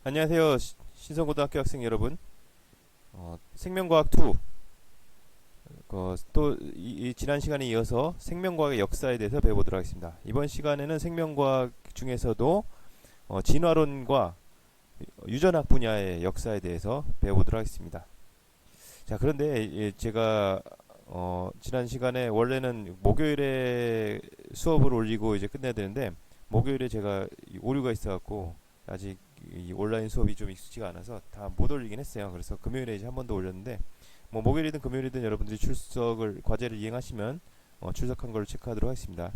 안녕하세요. 신성고등학교 학생 여러분. 생명과학 2. 또 지난 시간에 이어서 생명과학의 역사에 대해서 배워보도록 하겠습니다. 이번 시간에는 생명과학 중에서도 진화론과 유전학 분야의 역사에 대해서 배워보도록 하겠습니다. 자, 그런데 제가 지난 시간에 원래는 목요일에 수업을 올리고 이제 끝내야 되는데 목요일에 제가 오류가 있어갖고 아직 이 온라인 수업이 좀 익숙지가 않아서 다 못 올리긴 했어요. 그래서 금요일에 이제 한 번 더 올렸는데 뭐 목요일이든 금요일이든 여러분들이 과제를 이행하시면 출석한 걸 체크하도록 하겠습니다.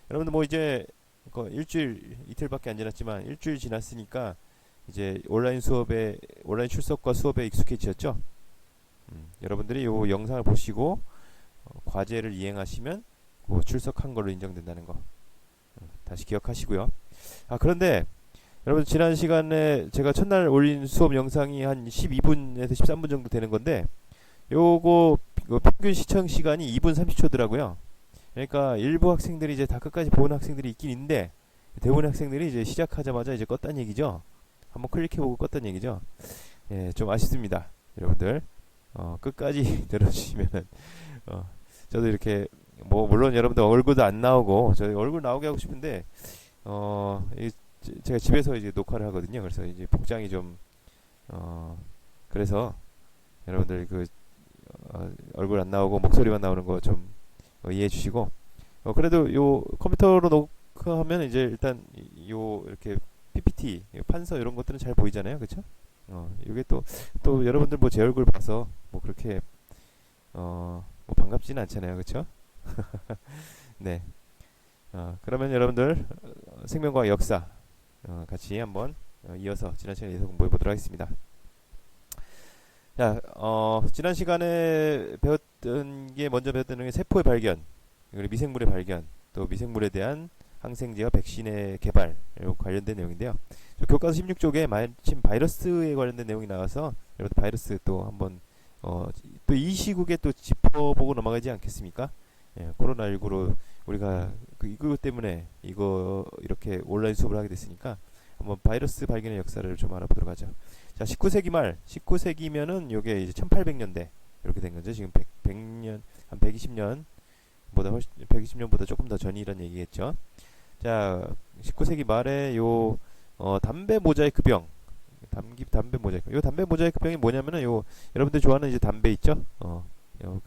여러분들 뭐 이제 일주일 이틀밖에 안 지났지만 일주일 지났으니까 이제 온라인 출석과 수업에 익숙해지셨죠? 여러분들이 요 영상을 보시고 과제를 이행하시면 출석한 걸로 인정된다는 거 다시 기억하시고요. 그런데 여러분 지난 시간에 제가 첫날 올린 수업 영상이 한 12분에서 13분 정도 되는 건데 요거 평균 시청 시간이 2분 30초더라고요. 그러니까 일부 학생들이 이제 다 끝까지 본 학생들이 있긴 있는데 대부분 학생들이 이제 시작하자마자 이제 껐단 얘기죠. 한번 클릭해보고 껐단 얘기죠. 예, 좀 아쉽습니다. 여러분들 끝까지 들어주시면은 저도 이렇게 뭐 물론 여러분들 얼굴도 안 나오고 저희 얼굴 나오게 하고 싶은데 제가 집에서 이제 녹화를 하거든요. 그래서 이제 복장이 좀 그래서 여러분들 얼굴 안 나오고 목소리만 나오는 거 좀 이해해 주시고 그래도 요 컴퓨터로 녹화하면 이제 일단 요 이렇게 PPT 판서 이런 것들은 잘 보이잖아요. 그렇죠? 이게 또 여러분들 뭐 제 얼굴 봐서 뭐 그렇게 뭐 반갑지는 않잖아요. 그렇죠? 네. 그러면 여러분들 생명과학 역사 같이 한번 이어서 지난 시간에 이어서 공부해 보도록 하겠습니다. 자, 지난 시간에 먼저 배웠던 게 세포의 발견, 그리고 미생물의 발견, 또 미생물에 대한 항생제와 백신의 개발 관련된 내용인데요. 교과서 16쪽에 마침 바이러스에 관련된 내용이 나와서 여러분 바이러스 또 한번 또 이 시국에 또 짚어보고 넘어가지 않겠습니까? 예, 코로나19로 우리가 이거 때문에 이렇게 온라인 수업을 하게 됐으니까 한번 바이러스 발견의 역사를 좀 알아보도록 하죠. 자, 19세기 말, 19세기면은 요게 이제 1800년대 이렇게 된 거죠. 지금 100년, 한 120년보다 조금 더 전이란 얘기겠죠. 자, 19세기 말에 담배 모자이크 병, 담배 모자이크. 요 담배 모자이크 병이 뭐냐면은 여러분들 좋아하는 이제 담배 있죠?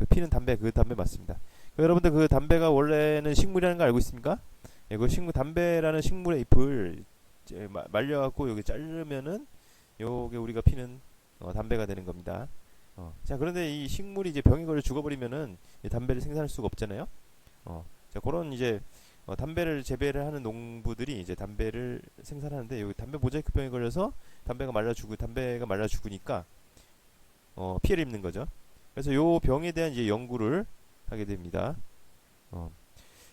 피는 담배, 그 담배 맞습니다. 여러분들 그 담배가 원래는 식물이라는 거 알고 있습니까? 예, 담배라는 식물의 잎을 말려갖고 여기 자르면은 요게 우리가 피는 담배가 되는 겁니다. 자, 그런데 이 식물이 이제 병에 걸려 죽어버리면은 담배를 생산할 수가 없잖아요. 자, 그런 이제 담배를 재배를 하는 농부들이 이제 담배를 생산하는데 여기 담배 모자이크 병에 걸려서 담배가 말라 죽으니까 피해를 입는 거죠. 그래서 요 병에 대한 이제 연구를 하게 됩니다.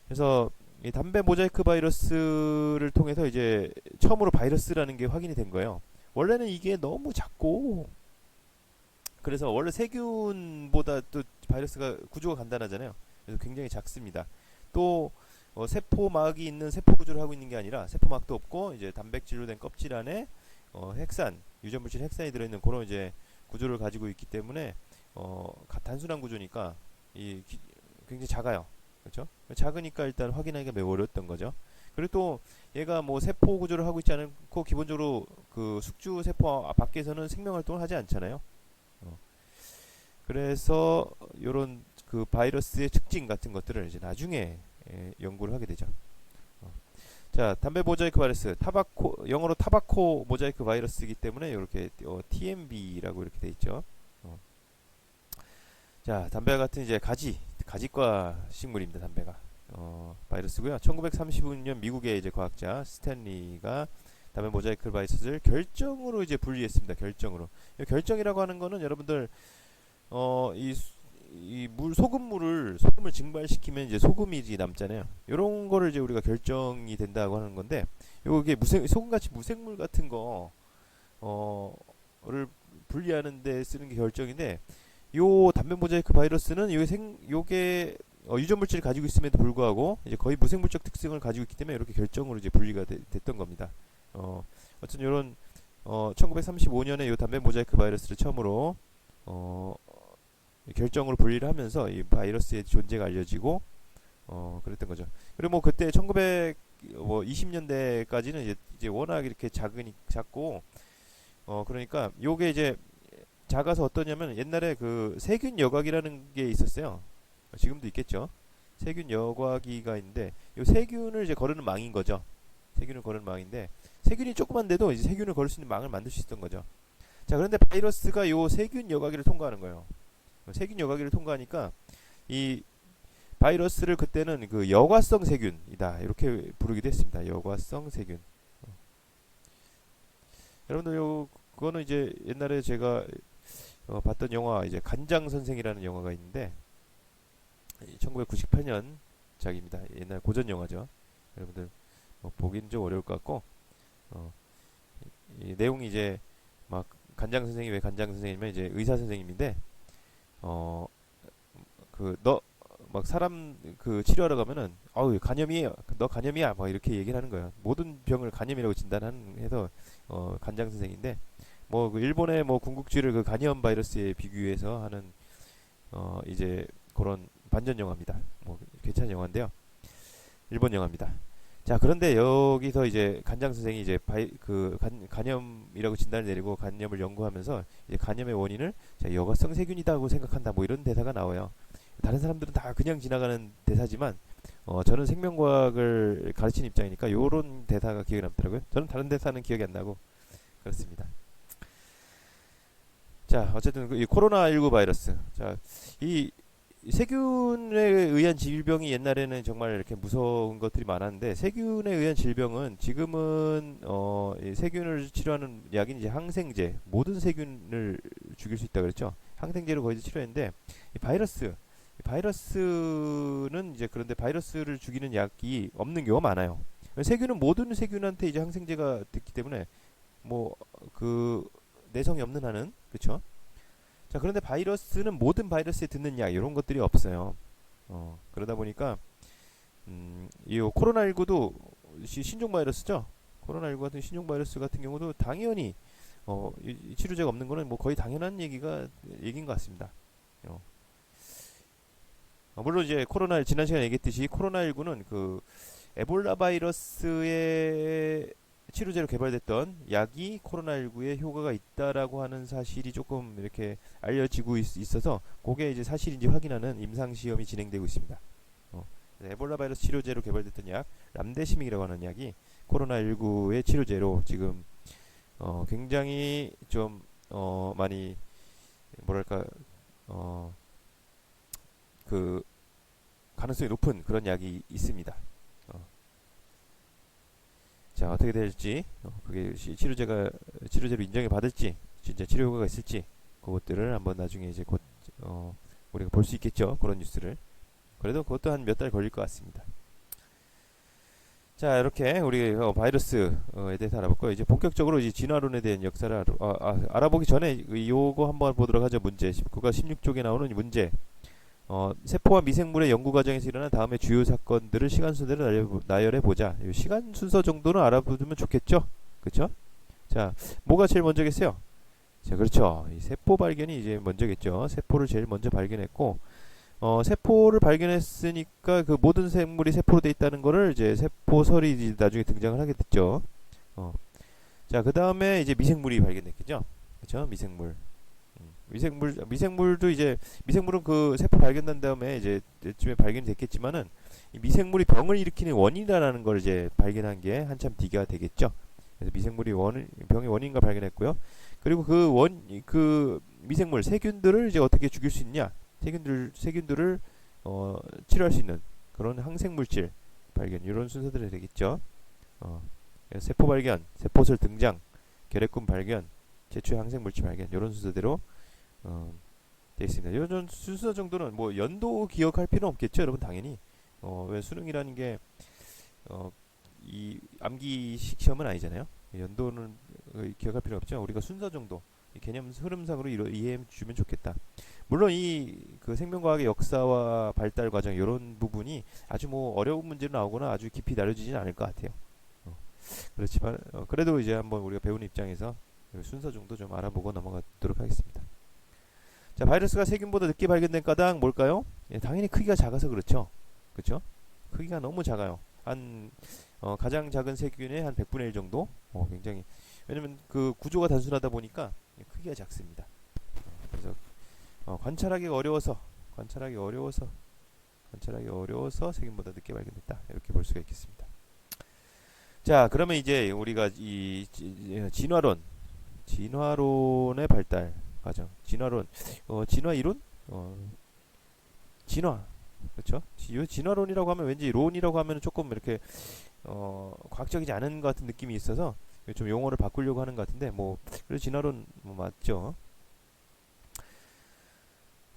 그래서 이 담배 모자이크 바이러스를 통해서 이제 처음으로 바이러스라는 게 확인이 된 거예요. 원래는 이게 너무 작고 그래서 원래 세균보다 또 바이러스가 구조가 간단하잖아요. 그래서 굉장히 작습니다. 또 세포막이 있는 세포 구조를 하고 있는 게 아니라 세포막도 없고 이제 단백질로 된 껍질 안에 유전물질 핵산이 들어있는 그런 이제 구조를 가지고 있기 때문에 단순한 구조니까 굉장히 작아요. 그렇죠? 작으니까 일단 확인하기가 매우 어려웠던 거죠. 그리고 또 얘가 뭐 세포 구조를 하고 있지 않고 기본적으로 그 숙주 세포 밖에서는 생명 활동을 하지 않잖아요. 그래서 요런 그 바이러스의 특징 같은 것들을 이제 나중에 연구를 하게 되죠. 자, 담배 모자이크 바이러스, 영어로 타바코 모자이크 바이러스이기 때문에 이렇게 TMB라고 이렇게 돼 있죠. 자, 담배 같은 이제 가지과 식물입니다. 담배가 바이러스고요. 1935년 미국의 이제 과학자 스탠리가 담배 모자이크 바이러스를 결정으로 이제 분리했습니다. 결정이라고 하는 거는 여러분들 소금을 증발시키면 이제 소금이 남잖아요. 이런 거를 이제 우리가 결정이 된다고 하는 건데, 요게 소금같이 무생물 같은 거를 분리하는 데 쓰는 게 결정인데, 요 담배 모자이크 바이러스는 요게 유전물질을 가지고 있음에도 불구하고 이제 거의 무생물적 특성을 가지고 있기 때문에 이렇게 결정으로 이제 분리가 됐던 겁니다. 어쨌든 요런 1935년에 이 담배 모자이크 바이러스를 처음으로 어, 결정으로 분리를 하면서 이 바이러스의 존재가 알려지고 그랬던 거죠. 그리고 뭐 그때 1920년대까지는 이제 워낙 이렇게 작고 그러니까 요게 이제 작아서 어떠냐면 옛날에 그 세균 여과기라는 게 있었어요. 지금도 있겠죠. 세균 여과기가 있는데 요 세균을 이제 거르는 망인 거죠. 세균을 거르는 망인데 세균이 조그만데도 이제 세균을 거를 수 있는 망을 만들 수 있었던 거죠. 자, 그런데 바이러스가 요 세균 여과기를 통과하는 거예요. 세균 여과기를 통과하니까 이 바이러스를 그때는 그 여과성 세균이다 이렇게 부르기도 했습니다. 여과성 세균. 여러분들 그거는 이제 옛날에 제가 봤던 영화 이제 간장 선생이라는 영화가 있는데 1998년 작입니다. 옛날 고전 영화죠. 여러분들 보기는 좀 어려울 것 같고 어, 이 내용이 이제 막 간장 선생이 왜 간장 선생이면 이제 의사 선생님인데 그 너 막 사람 그 치료하러 가면은 어우 간염이에요. 너 간염이야. 막 이렇게 얘기를 하는 거예요. 모든 병을 간염이라고 진단하는 해서 간장 선생인데 뭐 그 일본의 뭐 궁극주의를 그 간염 바이러스에 비교해서 하는 이제 그런 반전 영화입니다. 뭐 괜찮은 영화인데요. 일본 영화입니다. 자, 그런데 여기서 이제 간장 선생이 이제 간염이라고 진단을 내리고 간염을 연구하면서 이제 간염의 원인을 자, 여과성 세균이다고 생각한다. 뭐 이런 대사가 나와요. 다른 사람들은 다 그냥 지나가는 대사지만 저는 생명과학을 가르치는 입장이니까 요런 대사가 기억에 남더라고요. 저는 다른 대사는 기억이 안 나고 그렇습니다. 자, 어쨌든 이 코로나19 바이러스. 자, 이 세균에 의한 질병이 옛날에는 정말 이렇게 무서운 것들이 많았는데 세균에 의한 질병은 지금은 이 세균을 치료하는 약인 이제 항생제 모든 세균을 죽일 수 있다 그랬죠. 항생제로 거의 치료했는데 이 바이러스는 이제 그런데 바이러스를 죽이는 약이 없는 경우가 많아요. 세균은 모든 세균한테 이제 항생제가 됐기 때문에 뭐 그 내성이 없는 한은 그렇죠. 자, 그런데 바이러스는 모든 바이러스에 듣는 약 이런 것들이 없어요. 그러다 보니까 이 코로나19도 신종 바이러스죠. 코로나19 같은 신종 바이러스 같은 경우도 당연히 이 치료제가 없는 거는 뭐 거의 당연한 얘기인 것 같습니다. 물론 이제 지난 시간에 얘기했듯이 코로나19는 그 에볼라 바이러스의 치료제로 개발됐던 약이 코로나19에 효과가 있다라고 하는 사실이 조금 이렇게 알려지고 있어서 그게 이제 사실인지 확인하는 임상시험이 진행되고 있습니다. 에볼라 바이러스 치료제로 개발됐던 약 람데시믹이라고 하는 약이 코로나19의 치료제로 지금 굉장히 좀 많이 뭐랄까 그 가능성이 높은 그런 약이 있습니다. 자, 어떻게 될지 그게 치료제로 인정을 받을지 진짜 치료 효과가 있을지 그것들을 한번 나중에 이제 곧 우리가 볼 수 있겠죠. 그런 뉴스를. 그래도 그것도 한 몇 달 걸릴 것 같습니다. 자, 이렇게 우리 바이러스에 대해서 알아봤고 이제 본격적으로 이제 진화론에 대한 역사를 알아보기 전에 요거 한번 보도록 하죠. 문제 19과 16쪽에 나오는 문제. 세포와 미생물의 연구 과정에서 일어난 다음의 주요 사건들을 시간 순서대로 나열해 보자. 시간 순서 정도는 알아보면 좋겠죠? 그렇죠? 자, 뭐가 제일 먼저겠어요? 자, 그렇죠. 이 세포 발견이 이제 먼저겠죠. 세포를 제일 먼저 발견했고, 세포를 발견했으니까 그 모든 생물이 세포로 돼 있다는 거를 이제 세포설이 이제 나중에 등장을 하게 됐죠. 자, 그 다음에 이제 미생물이 발견됐겠죠. 그렇죠? 미생물도 이제 미생물은 그 세포 발견된 다음에 이제 쯤에 발견이 됐겠지만은 이 미생물이 병을 일으키는 원인이라는 걸 이제 발견한 게 한참 뒤가 되겠죠. 그래서 미생물이 병의 원인과 발견했고요. 그리고 그 미생물 세균들을 이제 어떻게 죽일 수 있냐? 세균들을 치료할 수 있는 그런 항생물질 발견 이런 순서들이 되겠죠. 세포 발견, 세포설 등장, 결핵균 발견, 제초의 항생물질 발견 이런 순서대로 되어 있습니다. 이런 순서 정도는 뭐 연도 기억할 필요는 없겠죠, 여러분 당연히. 왜 수능이라는 게 이 암기식 시험은 아니잖아요. 연도는 기억할 필요 없죠. 우리가 순서 정도 개념 흐름상으로 이해해 주면 좋겠다. 물론 이 그 생명과학의 역사와 발달 과정 이런 부분이 아주 뭐 어려운 문제로 나오거나 아주 깊이 다뤄지지는 않을 것 같아요. 그렇지만 그래도 이제 한번 우리가 배우는 입장에서 순서 정도 좀 알아보고 넘어가도록 하겠습니다. 자, 바이러스가 세균보다 늦게 발견된 까닭 뭘까요? 예, 당연히 크기가 작아서 그렇죠. 그렇죠? 크기가 너무 작아요. 한 가장 작은 세균의 한 100분의 1 정도. 굉장히 왜냐면 그 구조가 단순하다 보니까 크기가 작습니다. 그래서 관찰하기가 어려워서 세균보다 늦게 발견됐다. 이렇게 볼 수가 있겠습니다. 자, 그러면 이제 우리가 이 진화론의 발달 과정, 진화 이론, 진화, 그렇죠? 진화론이라고 하면 왠지 론이라고 하면 조금 이렇게 과학적이지 않은 것 같은 느낌이 있어서 좀 용어를 바꾸려고 하는 것 같은데 그래서 진화론 맞죠?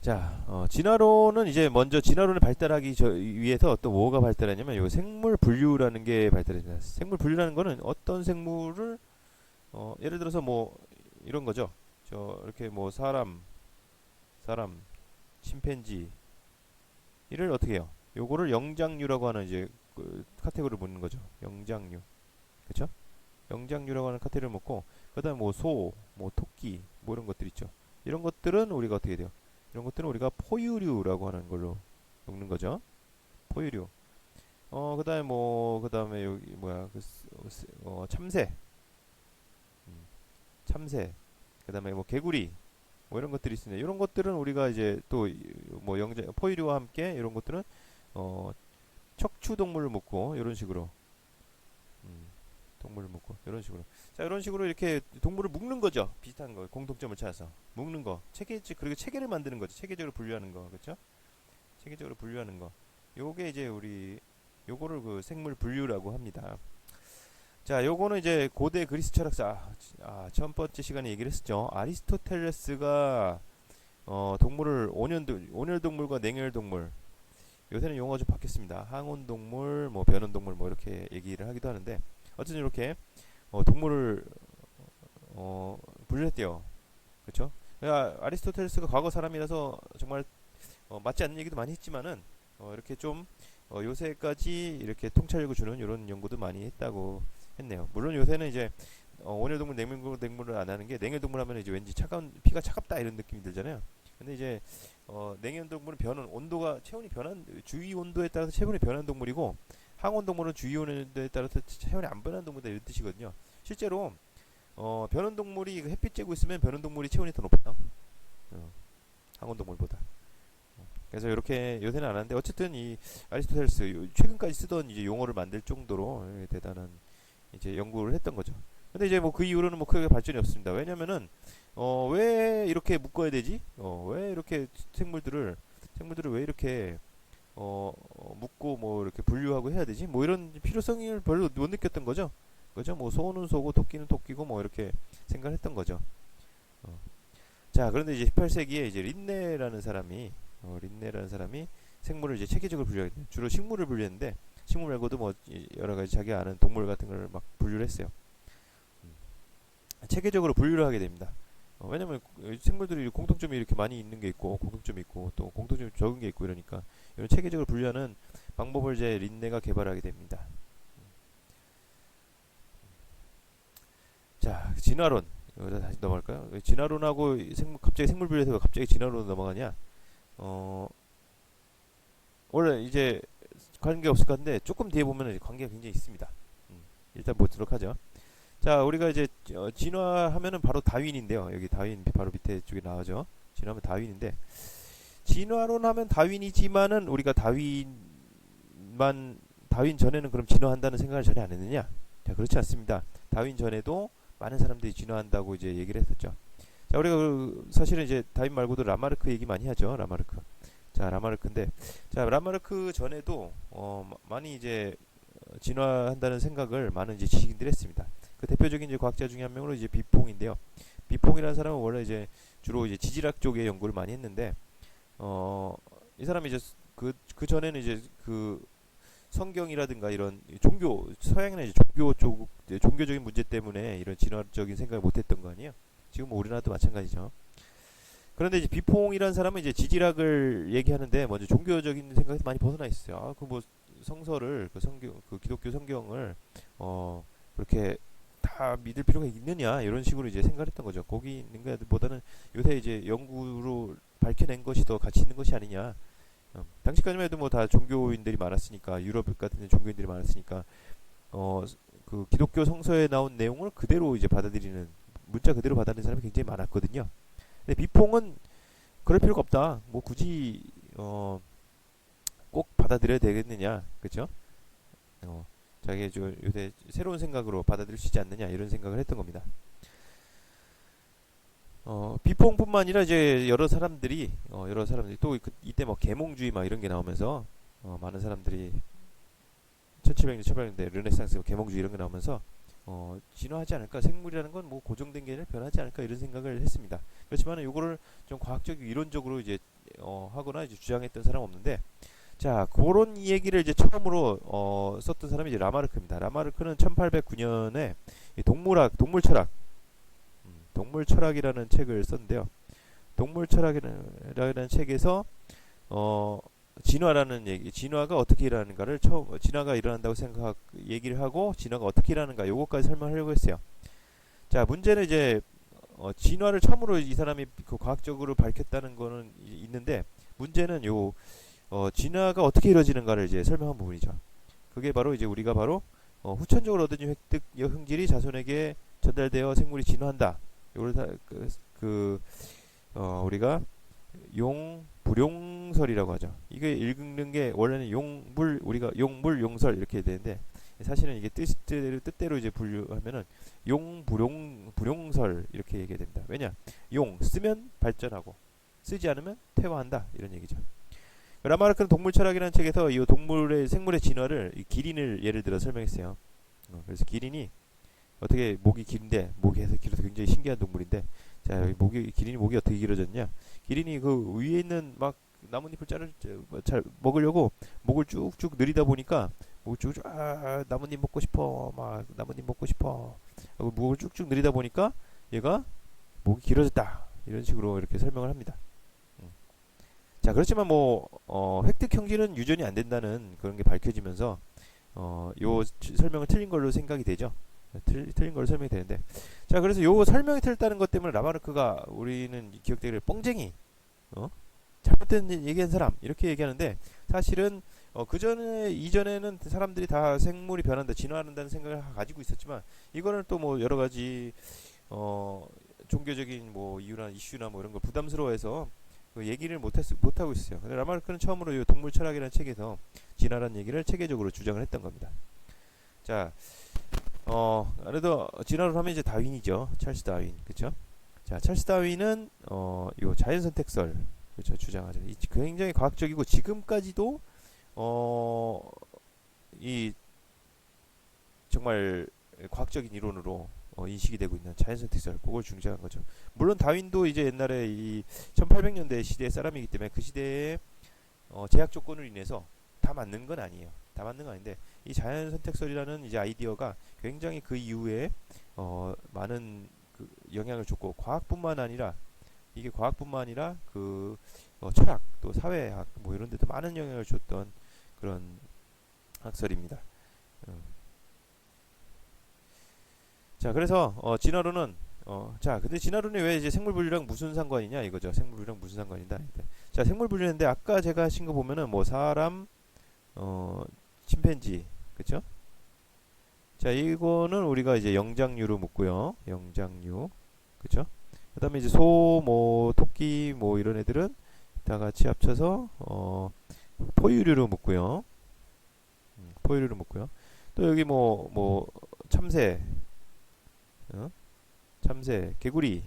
자, 진화론은 이제 먼저 진화론을 발달하기 위해서 또 뭐가 발달했냐면 요 생물 분류라는 게 발달했습니다. 생물 분류라는 거는 어떤 생물을 예를 들어서 이런 거죠. 이렇게 사람, 침팬지 이를 어떻게 해요? 요거를 영장류라고 하는 이제 그 카테고리를 묻는 거죠. 영장류. 그렇죠? 영장류라고 하는 카테고리를 묻고 그다음에 소, 토끼 이런 것들 있죠. 이런 것들은 우리가 어떻게 돼요? 이런 것들은 우리가 포유류라고 하는 걸로 묶는 거죠. 포유류. 그다음에 여기 참새. 참새. 그다음에 개구리. 이런 것들이 있습니다. 이런 것들은 우리가 이제 또 포유류와 함께 이런 것들은 척추 동물을 묶고 이런 식으로 동물을 묶고 이런 식으로 자 이런 식으로 이렇게 동물을 묶는 거죠. 비슷한 거 공통점을 찾아서 묶는 거 그리고 체계를 만드는 거죠. 체계적으로 분류하는 거 그렇죠? 체계적으로 분류하는 거 요게 이제 요거를 그 생물 분류라고 합니다. 자 요거는 이제 고대 그리스 철학자 첫 번째 시간에 얘기를 했었죠. 아리스토텔레스가 동물을 온혈동물과 냉혈동물 요새는 용어가 좀 바뀌었습니다. 항온동물, 변온동물 이렇게 얘기를 하기도 하는데 어쨌든 이렇게 동물을 분류했대요. 그렇죠? 아리스토텔레스가 과거 사람이라서 정말 맞지 않는 얘기도 많이 했지만은 이렇게 좀 요새까지 이렇게 통찰력을 주는 이런 연구도 많이 했다고 했네요. 물론 요새는 이제 온혈동물, 냉혈동물을 안 하는 게 냉혈동물 하면 이제 왠지 피가 차갑다 이런 느낌이 들잖아요. 근데 이제 냉혈동물은 체온이 변한 주위 온도에 따라서 체온이 변한 동물이고 항온동물은 주위 온도에 따라서 체온이 안 변한 동물이다 이런 뜻이거든요. 실제로 변온동물이 햇빛 쬐고 있으면 변온동물이 체온이 더 높아요. 항온동물보다. 그래서 이렇게 요새는 안 하는데 어쨌든 이 아리스토텔레스 최근까지 쓰던 이제 용어를 만들 정도로 대단한 이제 연구를 했던 거죠. 근데 이제 그 이후로는 크게 발전이 없습니다. 왜냐면은 왜 이렇게 묶어야 되지? 왜 이렇게 생물들을 왜 이렇게 묶고 이렇게 분류하고 해야 되지? 이런 필요성을 별로 못 느꼈던 거죠. 그죠? 소는 소고 토끼는 토끼고 이렇게 생각을 했던 거죠. 자, 그런데 이제 18세기에 이제 린네라는 사람이 생물을 이제 체계적으로 분류하게 돼요. 주로 식물을 분류했는데 식물 말고도 여러 가지 자기가 아는 동물 같은 걸 막 분류를 했어요. 체계적으로 분류를 하게 됩니다. 왜냐면 생물들이 공통점이 이렇게 많이 있는 게 있고 공통점이 있고 또 공통점이 적은 게 있고 이러니까 이런 체계적으로 분류하는 방법을 이제 린네가 개발하게 됩니다. 자, 진화론 다시 넘어갈까요? 진화론하고 갑자기 생물 분류에서 갑자기 진화론으로 넘어가냐? 원래 이제 관계 없을 것 같은데 조금 뒤에 보면 관계가 굉장히 있습니다. 일단 보도록 하죠. 자, 우리가 이제 진화하면은 바로 다윈인데요. 여기 다윈 바로 밑에 쪽에 나오죠. 진화하면 다윈인데 진화론 하면 다윈이지만은 우리가 다윈 전에는 그럼 진화한다는 생각을 전혀 안 했느냐? 자, 그렇지 않습니다. 다윈 전에도 많은 사람들이 진화한다고 이제 얘기를 했었죠. 자, 우리가 사실은 이제 다윈 말고도 라마르크 얘기 많이 하죠. 라마르크. 자, 라마르크인데 자, 라마르크 전에도 많이 이제 진화한다는 생각을 많은 이제 지식인들이 했습니다. 그 대표적인 이제 과학자 중에 한 명으로 이제 비퐁인데요. 비퐁이라는 사람은 원래 이제 주로 이제 지질학 쪽의 연구를 많이 했는데 이 사람이 이제 그 전에는 이제 그 성경이라든가 이런 서양이나 이제 종교적인 문제 때문에 이런 진화적인 생각을 못했던 거 아니에요. 지금 우리나라도 마찬가지죠. 그런데 이제 비퐁이라는 사람은 이제 지질학을 얘기하는데 먼저 종교적인 생각에서 많이 벗어나 있어요. 성서를 기독교 성경을 그렇게 다 다 믿을 필요가 있느냐 이런 식으로 이제 생각했던 거죠. 거기 있는 것보다는 요새 이제 연구로 밝혀낸 것이 더 가치 있는 것이 아니냐. 당시까지만 해도 뭐 다 종교인들이 많았으니까 유럽 같은 데 종교인들이 많았으니까 그 기독교 성서에 나온 내용을 그대로 이제 받아들이는 문자 그대로 받아들이는 사람이 굉장히 많았거든요. 근데 비퐁은 그럴 필요가 없다. 뭐 굳이 꼭 받아들여야 되겠느냐, 그렇죠? 자기 요새 새로운 생각으로 받아들일 수 있지 않느냐 이런 생각을 했던 겁니다. 비퐁뿐만 아니라 이제 여러 사람들이 또 이때 뭐 계몽주의 막 이런 게 나오면서 많은 사람들이 1700년, 1800년대 르네상스 계몽주의 이런 게 나오면서 진화하지 않을까, 생물이라는 건 뭐 고정된 게 아니라 변하지 않을까 이런 생각을 했습니다. 그렇지만 요거를 좀 과학적 이론적으로 이제 하거나 이제 주장했던 사람 없는데, 자 그런 얘기를 이제 처음으로 썼던 사람이 이제 라마르크입니다. 라마르크는 1809년에 동물 철학, 동물 철학이라는 책을 썼는데요. 동물 철학이라는 책에서 진화라는 얘기, 진화가 어떻게 일어나는가를 진화가 일어난다고 얘기를 하고 진화가 어떻게 일어나는가 요거까지 설명하려고 했어요. 자 문제는 이제 진화를 처음으로 이 사람이 그 과학적으로 밝혔다는 거는 있는데, 문제는 진화가 어떻게 이루어지는가를 이제 설명한 부분이죠. 그게 바로 이제 우리가 바로 후천적으로 얻은 획득 형질이 자손에게 전달되어 생물이 진화한다. 이걸 우리가 용불용설이라고 하죠. 이게 읽는 게 원래는 우리가 용물 용설 이렇게 되는데, 사실은 이게 뜻대로 이제 분류하면은 불용설 이렇게 얘기가 됩니다. 왜냐? 쓰면 발전하고 쓰지 않으면 퇴화한다 이런 얘기죠. 라마르크는 동물 철학이라는 책에서 이 생물의 진화를 이 기린을 예를 들어 설명했어요. 그래서 기린이 어떻게 목이 긴데, 목이 해서 길어서 굉장히 신기한 동물인데, 자 기린이 목이 어떻게 길어졌냐? 기린이 그 위에 있는 막 나뭇잎을 잘 먹으려고 목을 쭉쭉 늘리다 보니까 나뭇잎 먹고 싶어, 막 나뭇잎 먹고 싶어 하고 목을 쭉쭉 늘리다 보니까 얘가 목이 길어졌다 이런 식으로 이렇게 설명을 합니다. 자 그렇지만 뭐 획득 형질은 유전이 안 된다는 그런 게 밝혀지면서 요 설명을 틀린 걸로 생각이 되죠. 틀린 걸로 설명이 되는데, 자 그래서 요 설명이 틀렸다는 것 때문에 라마르크가 우리는 기억되기를 뻥쟁이, 잘못된 얘기한 사람 이렇게 얘기하는데, 사실은 이전에는 사람들이 다 생물이 변한다, 진화한다는 생각을 가지고 있었지만, 이거는 또 뭐 여러 가지 종교적인 뭐 이슈나 뭐 이런 걸 부담스러워해서 그 얘기를 못하고 있어요. 근데 라마르크는 처음으로 이 동물 철학이라는 책에서 진화라는 얘기를 체계적으로 주장을 했던 겁니다. 자, 그래도 진화로 하면 이제 다윈이죠. 찰스 다윈, 그렇죠? 자, 찰스 다윈은 요 자연 선택설, 그렇죠, 주장하죠. 굉장히 과학적이고 지금까지도 이 정말 과학적인 이론으로 인식이 되고 있는 자연 선택설, 그걸 주장한 거죠. 물론 다윈도 이제 옛날에 이 1800년대 시대의 사람이기 때문에 그 시대의 제약 조건을 인해서 다 맞는 건 아니에요. 다 맞는 건 아닌데, 이 자연 선택설이라는 이제 아이디어가 굉장히 그 이후에 많은 그 영향을 줬고, 과학뿐만 아니라 그 철학 또 사회학 뭐 이런 데도 많은 영향을 줬던 그런 학설입니다. 자 그래서 진화론은 자 근데 진화론이 왜 이제 생물분류랑 무슨 상관이냐 이거죠. 생물분류랑 무슨 상관이다. 자 생물분류인데 아까 제가 하신 거 보면은 뭐 사람, 침팬지, 그쵸? 자 이거는 우리가 이제 영장류로 묶고요. 영장류, 그쵸? 그 다음에 이제 소, 뭐 토끼 뭐 이런 애들은 다 같이 합쳐서 포유류로 묶고요. 포유류로 묶고요. 또 여기 뭐 참새, 참새, 개구리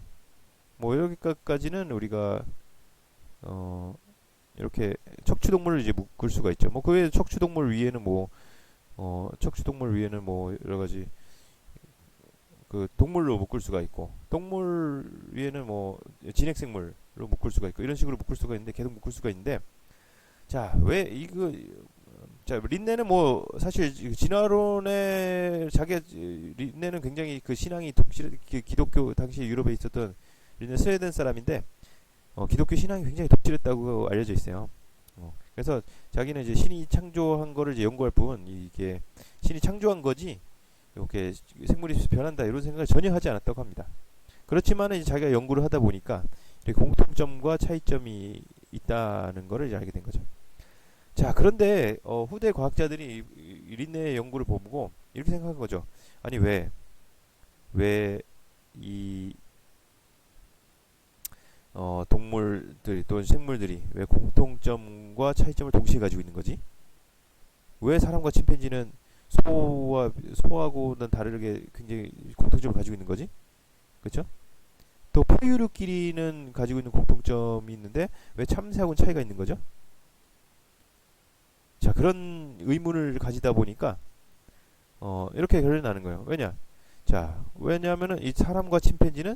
뭐 여기까지는 우리가 이렇게 척추동물을 이제 묶을 수가 있죠. 뭐 그 외에 척추동물 위에는 뭐 여러 가지 그 동물로 묶을 수가 있고, 동물 위에는 뭐 진핵생물로 묶을 수가 있고, 이런 식으로 묶을 수가 있는데, 계속 묶을 수가 있는데, 자 왜 이거, 자 린네는 뭐 사실 진화론의 린네는 굉장히 그 신앙이 기독교 당시 유럽에 있었던 린네 스웨덴 사람인데, 기독교 신앙이 굉장히 독실했다고 알려져 있어요. 그래서 자기는 이제 신이 창조한 거를 이제 연구할 뿐, 이게 신이 창조한 거지 이렇게 생물이 변한다 이런 생각을 전혀 하지 않았다고 합니다. 그렇지만 이제 자기가 연구를 하다 보니까 이렇게 공통점과 차이점이 있다는 것을 이제 알게 된 거죠. 자, 그런데 후대 과학자들이 린네의 연구를 보고 이렇게 생각한 거죠. 아니 왜 이 동물들이 또는 생물들이 왜 공통점과 차이점을 동시에 가지고 있는 거지? 왜 사람과 침팬지는 소하고는 다르게 굉장히 공통점을 가지고 있는 거지? 그렇죠? 또 포유류끼리는 가지고 있는 공통점이 있는데 왜 참새하고는 차이가 있는 거죠? 자, 그런 의문을 가지다 보니까 이렇게 결론이 나는 거예요. 왜냐하면은 이 사람과 침팬지는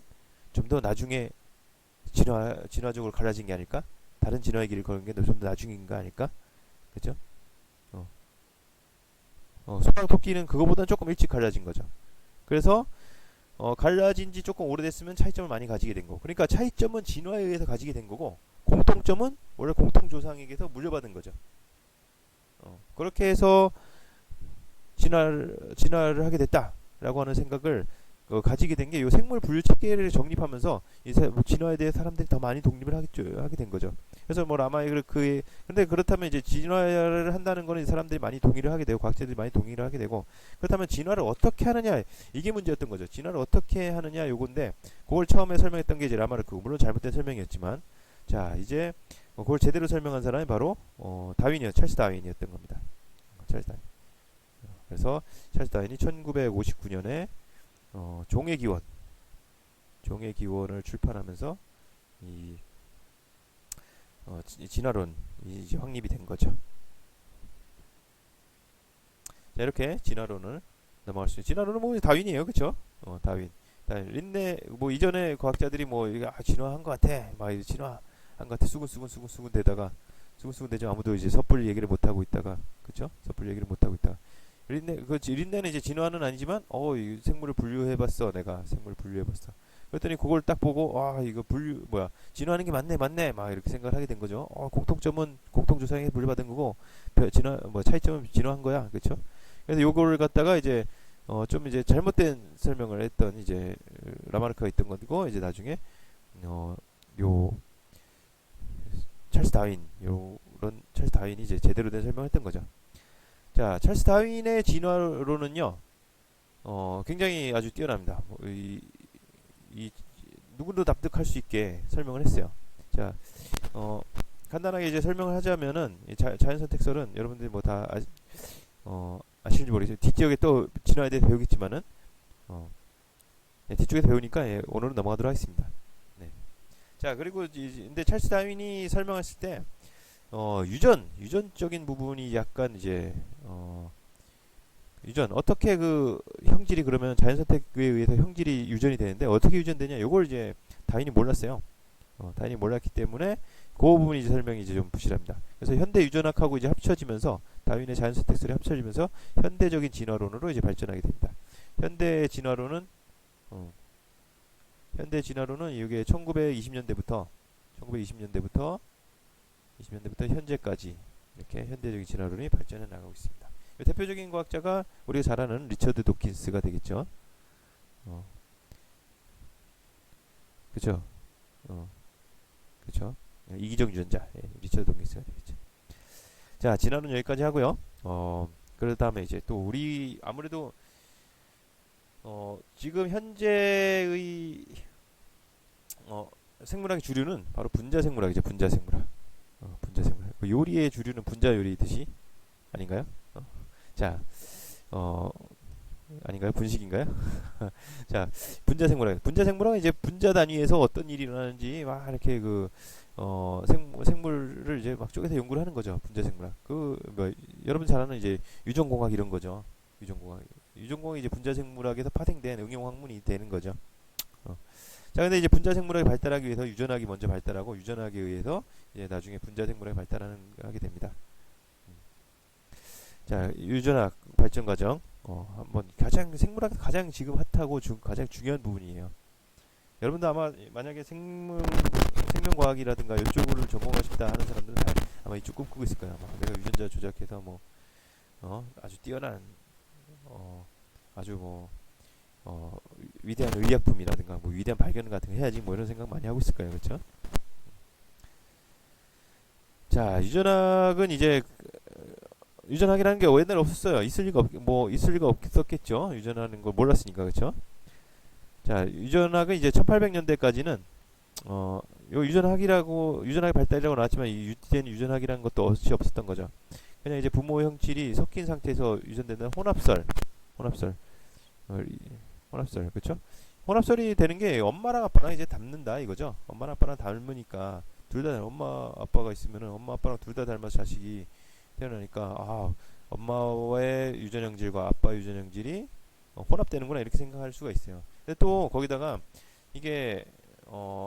좀 더 나중에 진화적으로 갈라진 게 아닐까? 다른 진화의 길을 걸은 게 좀 더 나중인 거 아닐까? 그죠? 어, 소랑 토끼는 그거보다는 조금 일찍 갈라진 거죠. 그래서 갈라진 지 조금 오래됐으면 차이점을 많이 가지게 된 거고. 그러니까 차이점은 진화에 의해서 가지게 된 거고, 공통점은 원래 공통조상에게서 물려받은 거죠. 그렇게 해서 진화를 하게 됐다라고 하는 생각을 가지게 된 게 이 생물 분류 체계를 정립하면서 진화에 대해 사람들이 더 많이 독립을 하게 된 거죠. 그래서 뭐 라마의 근데 그렇다면 이제 진화를 한다는 거는 사람들이 많이 동의를 하게 되고 과학자들이 많이 동의를 하게 되고, 그렇다면 진화를 어떻게 하느냐, 이게 문제였던 거죠. 진화를 어떻게 하느냐 요건데, 그걸 처음에 설명했던 게 이제 라마르크고, 물론 잘못된 설명이었지만, 자 이제 그걸 제대로 설명한 사람이 바로 찰스 다윈이었던 겁니다. 찰스 다윈. 그래서 찰스 다윈이 1959년에 종의 기원을 출판하면서 이 진화론이 이제 확립이 된 거죠. 자, 이렇게 진화론을 넘어갈 수 있어요. 진화론은 뭐 다윈이에요, 그렇죠? 다윈. 린네 뭐 이전에 과학자들이 뭐 이게 진화한 것 같아, 막 진화한 것 같아, 수군 대다가 수군 대죠. 아무도 이제 섣불리 얘기를 못 하고 있다가, 그렇죠? 섭불 얘기를 못 하고 있다가 린네는 이제 진화는 아니지만 이 생물을 분류해봤어. 내가 생물을 분류해봤어. 그랬더니 그걸 딱 보고 이거 진화하는 게 맞네 막 이렇게 생각을 하게 된 거죠. 공통점은 공통조상에게 물려받은 거고 차이점은 진화한 거야, 그렇죠? 그래서 요거를 갖다가 이제 좀 이제 잘못된 설명을 했던 이제 라마르크가 있던 거고, 이제 나중에 요 찰스 다윈이 이제 제대로 된 설명을 했던 거죠. 자, 찰스 다윈의 진화론은요, 굉장히 아주 뛰어납니다. 누구도 납득할 수 있게 설명을 했어요. 자, 간단하게 이제 설명을 하자면은, 자연선택설은 여러분들이 뭐 다 아실지 모르겠어요. 뒷지역에 또 진화에 대해 배우겠지만은, 뒤쪽에서 배우니까 오늘은 넘어가도록 하겠습니다. 네. 자, 그리고 근데 찰스 다윈이 설명했을 때, 유전적인 부분이 약간 이제 유전 어떻게 그 형질이, 그러면 자연선택에 의해서 형질이 유전이 되는데 어떻게 유전되냐, 요걸 이제 다윈이 몰랐어요. 다윈이 몰랐기 때문에 그 부분이 이제 설명이 이제 좀 부실합니다. 그래서 현대 유전학하고 이제 합쳐지면서, 다윈의 자연선택설이 합쳐지면서 현대적인 진화론으로 이제 발전하게 됩니다. 현대 진화론은 이게 1920년대부터 현재까지 이렇게 현대적인 진화론이 발전해 나가고 있습니다. 대표적인 과학자가 우리가 잘 아는 리처드 도킨스가 되겠죠. 그렇죠. 그렇죠. 이기적 유전자, 리처드 도킨스가 되겠죠. 자, 진화론 여기까지 하고요. 그 다음에 이제 또 우리 아무래도 지금 현재의 생물학의 주류는 바로 분자생물학이죠. 분자생물학. 요리의 주류는 분자 요리듯이 아닌가요? 자, 아닌가요? 분식인가요? 자, 분자생물학은 이제 분자 단위에서 어떤 일이 일어나는지 막 이렇게 생물을 이제 막 쪼개서 연구를 하는 거죠. 분자생물학. 여러분 잘 아는 이제 유전공학 이런 거죠. 유전공학이 이제 분자생물학에서 파생된 응용학문이 되는 거죠. 자, 근데 이제 분자생물학이 발달하기 위해서 유전학이 먼저 발달하고, 유전학에 의해서 이제 나중에 분자생물학이 하게 됩니다. 자, 유전학 발전 과정, 한번 생물학에서 가장 지금 핫하고 가장 중요한 부분이에요. 여러분도 아마 만약에 생명과학이라든가 이쪽을 전공하고 싶다 하는 사람들은 아마 이쪽 꿈꾸고 있을 거야. 아마 내가 유전자 조작해서 아주 뛰어난 아주 뭐 위대한 의약품이라든가 뭐 위대한 발견 같은 거 해야지 뭐 이런 생각 많이 하고 있을 거예요, 그렇죠? 자, 유전학은 이제 유전학이라는 게 옛날에 없었어요. 있을 리가 없었겠죠. 유전하는 걸 몰랐으니까, 그렇죠? 자, 유전학은 이제 1800년대까지는 요 유전학이 발달이라고 나왔지만 이 유기된 유전학이라는 것도 어찌 없었던 거죠. 그냥 이제 부모 형질이 섞인 상태에서 유전되는 혼합설, 어, 혼합설, 그렇죠? 혼합설이 되는 게 엄마랑 아빠랑 이제 닮는다 이거죠. 엄마랑 아빠랑 닮으니까 둘 다 엄마 아빠가 있으면은 엄마 아빠랑 둘 다 닮아서 자식이 태어나니까 엄마의 유전형질과 아빠 유전형질이 혼합되는구나 이렇게 생각할 수가 있어요. 근데 또 거기다가 이게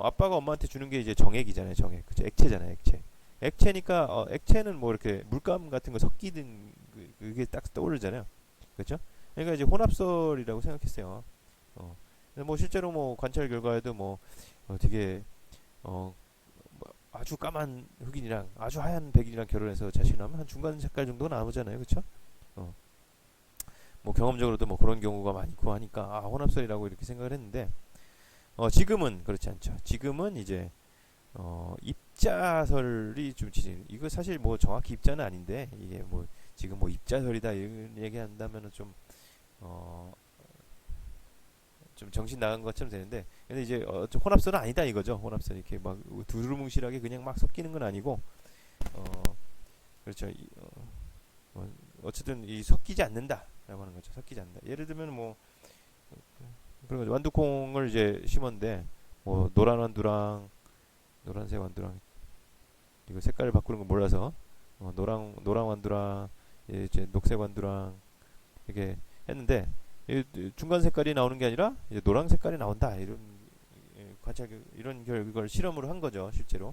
아빠가 엄마한테 주는 게 이제 정액이잖아요. 정액. 그쵸? 액체잖아요. 액체. 액체니까 액체는 뭐 이렇게 물감 같은 거 섞이든 그게 딱 떠오르잖아요. 그렇죠? 그러니까 이제 혼합설이라고 생각했어요. 근데 뭐 실제로 뭐 관찰 결과에도 뭐 되게 뭐 아주 까만 흑인이랑 아주 하얀 백인이랑 결혼해서 자식을 낳으면 한 중간 색깔 정도가 나오잖아요. 그렇죠? 어, 뭐 경험적으로도 뭐 그런 경우가 많고 하니까 혼합설이라고 이렇게 생각을 했는데 지금은 그렇지 않죠. 지금은 이제 입자설이 좀 이거 사실 뭐 정확히 입자는 아닌데 이게 뭐 지금 뭐 입자설이다 이런 얘기한다면은 어, 좀 정신 나간 것처럼 되는데 근데 이제 좀 혼합설은 아니다 이거죠. 혼합설 이렇게 막 두루뭉실하게 그냥 막 섞이는 건 아니고 어, 그렇죠. 어쨌든 이 섞이지 않는다라고 하는 거죠. 섞이지 않는다. 예를 들면 뭐 그런 거죠. 완두콩을 이제 심었는데 뭐 노란 완두랑 노란색 완두랑 이거 색깔을 바꾸는 거 몰라서 노랑 완두랑 이제 녹색 완두랑 이렇게 했는데 중간 색깔이 나오는 게 아니라 이제 노랑 색깔이 나온다 이런 관찰 이런 결과를 실험으로 한 거죠 실제로.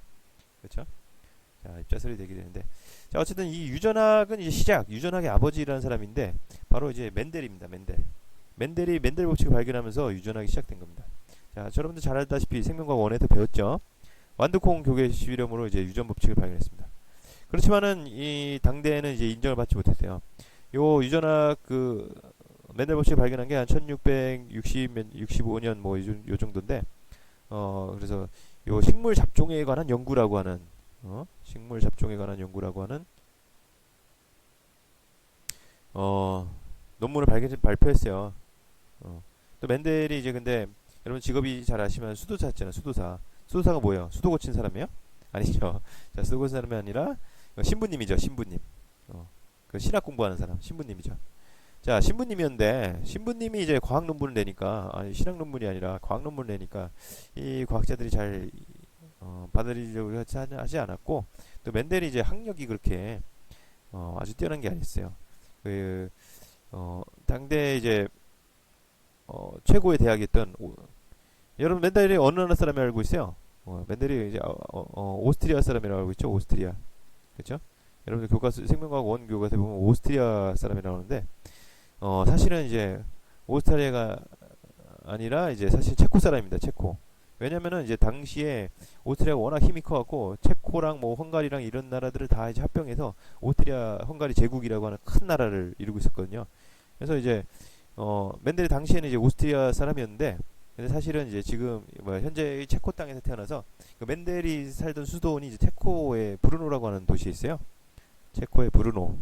그렇죠? 자, 입자설이 되게 되는데 자 어쨌든 이 유전학은 이제 유전학의 아버지라는 사람인데 바로 이제 맨델입니다. 맨델이 맨델 법칙을 발견하면서 유전학이 시작된 겁니다. 자, 여러분들 잘 알다시피 생명과학 원에서 배웠죠. 완두콩 교계 실험으로 이제 유전 법칙을 발견했습니다. 그렇지만은 이 당대에는 이제 인정을 받지 못했어요. 요 유전학 그 맨델 법칙을 발견한 게 한 1665년 뭐 요 정도인데 그래서 요 식물 잡종에 관한 연구라고 하는 식물 잡종에 관한 연구라고 하는 논문을 발표했어요. 또 맨델이 이제 근데 여러분 직업이 잘 아시면 수도사였잖아요. 수도사가 뭐예요? 수도 고친 사람이에요? 아니죠. 자, 수도 고친 사람이 아니라 신부님이죠. 신부님. 그 신학 공부하는 사람 신부님이죠. 자, 신부님이었는데 신부님이 이제 과학 논문을 내니까 신학 논문이 아니라 과학 논문을 내니까 이 과학자들이 잘 받아들이려고 하지 않았고 또 맨델이 이제 학력이 그렇게 아주 뛰어난 게 아니었어요. 그 당대 이제 최고의 대학이었던 여러분 맨델이 어느 나라 사람이 알고 있어요? 맨델이 이제 오스트리아 사람이라고 알고 있죠. 오스트리아. 그렇죠? 여러분들 교과서 생명과학 원 교과서에 보면 오스트리아 사람이 나오는데 사실은 이제 오스트리아가 아니라 이제 사실 체코 사람입니다. 체코. 왜냐면은 이제 당시에 오스트리아가 워낙 힘이 커갖고 체코랑 뭐 헝가리랑 이런 나라들을 다 이제 합병해서 오스트리아 헝가리 제국이라고 하는 큰 나라를 이루고 있었거든요. 그래서 이제 맨델이 당시에는 이제 오스트리아 사람이었는데 근데 사실은 이제 지금 뭐 현재의 체코 땅에서 태어나서 그 맨델이 살던 수도원이 이제 체코의 브루노라고 하는 도시에 있어요. 체코의 브루노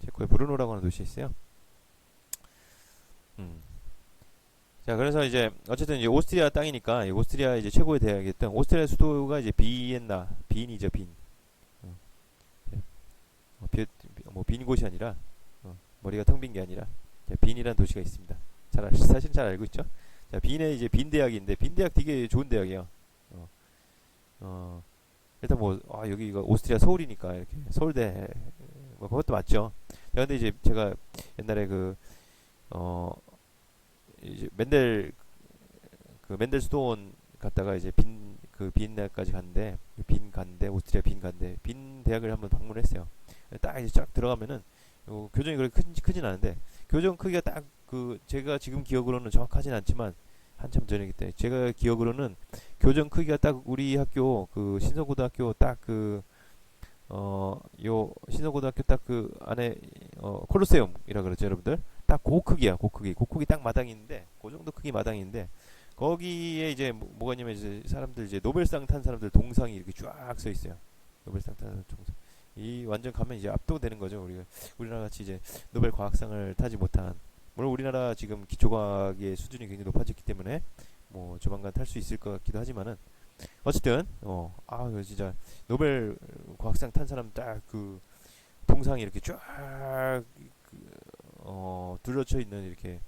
체코의 브루노라고 하는 도시에 있어요. 음. 자, 그래서 이제 어쨌든 이제 오스트리아 땅이니까 오스트리아 이제 최고의 대학이었던 오스트리아 수도가 이제 빈이죠, 빈. 어, 빈 곳이 아니라 머리가 텅 빈 게 아니라 빈이라는 도시가 있습니다. 사실 잘 알고 있죠. 자, 빈에 이제 빈 대학인데 빈 대학 되게 좋은 대학이에요. 어, 어, 일단 뭐 여기가 오스트리아 서울이니까 이렇게 서울대 뭐 그것도 맞죠. 자, 근데 이제 제가 옛날에 어, 이제 맨델 수도원 갔다가 이제 빈 대학까지 갔는데 오스트리아 빈 대학을 한번 방문했어요. 딱 이제 쫙 들어가면은 교정이 그렇게 크진 않은데 교정 크기가 딱 제가 지금 기억으로는 정확하진 않지만 한참 전이기 때문에 제가 기억으로는 교정 크기가 딱 우리 학교 신서고등학교 딱 요 신서고등학교 딱 그 안에 콜로세움이라 그러죠, 여러분들. 딱 그 크기야, 그 크기 딱 마당이 있는데, 그 정도 크기 마당인데, 거기에 이제 뭐가 있냐면 이제 사람들 이제 노벨상 탄 사람들 동상이 이렇게 쫙 서 있어요. 노벨상 탄 사람 동상. 이 완전 가면 이제 압도되는 거죠. 우리나라 같이 이제 노벨 과학상을 타지 못한, 물론 우리나라 지금 기초과학의 수준이 굉장히 높아졌기 때문에 뭐 조만간 탈 수 있을 것 같기도 하지만은 어쨌든 이거 진짜 노벨 과학상 탄 사람 딱 그 동상이 이렇게 쫙 둘러쳐 있는 이렇게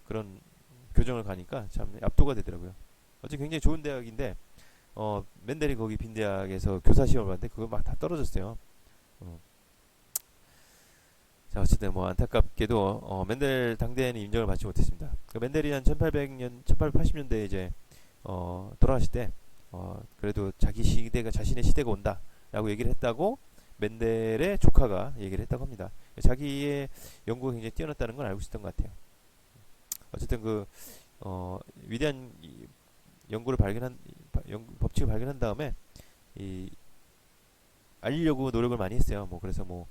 그런 교정을 가니까 참 압도가 되더라고요. 어쨌든 굉장히 좋은 대학인데 맨델이 거기 빈 대학에서 교사 시험을 봤는데 그거 막 다 떨어졌어요. 어. 자, 어쨌든 뭐 안타깝게도 맨델 당대에는 인정을 받지 못했습니다. 그 맨델이 한 1880년대에 이제 돌아가실 때 그래도 자신의 시대가 온다라고 얘기를 했다고 맨델의 조카가 얘기를 했다고 합니다. 자기의 연구가 굉장히 뛰어났다는 걸 알고 있었던 것 같아요. 어쨌든 그 위대한 연구를 법칙을 발견한 다음에 이 알리려고 노력을 많이 했어요. 뭐 그래서 뭐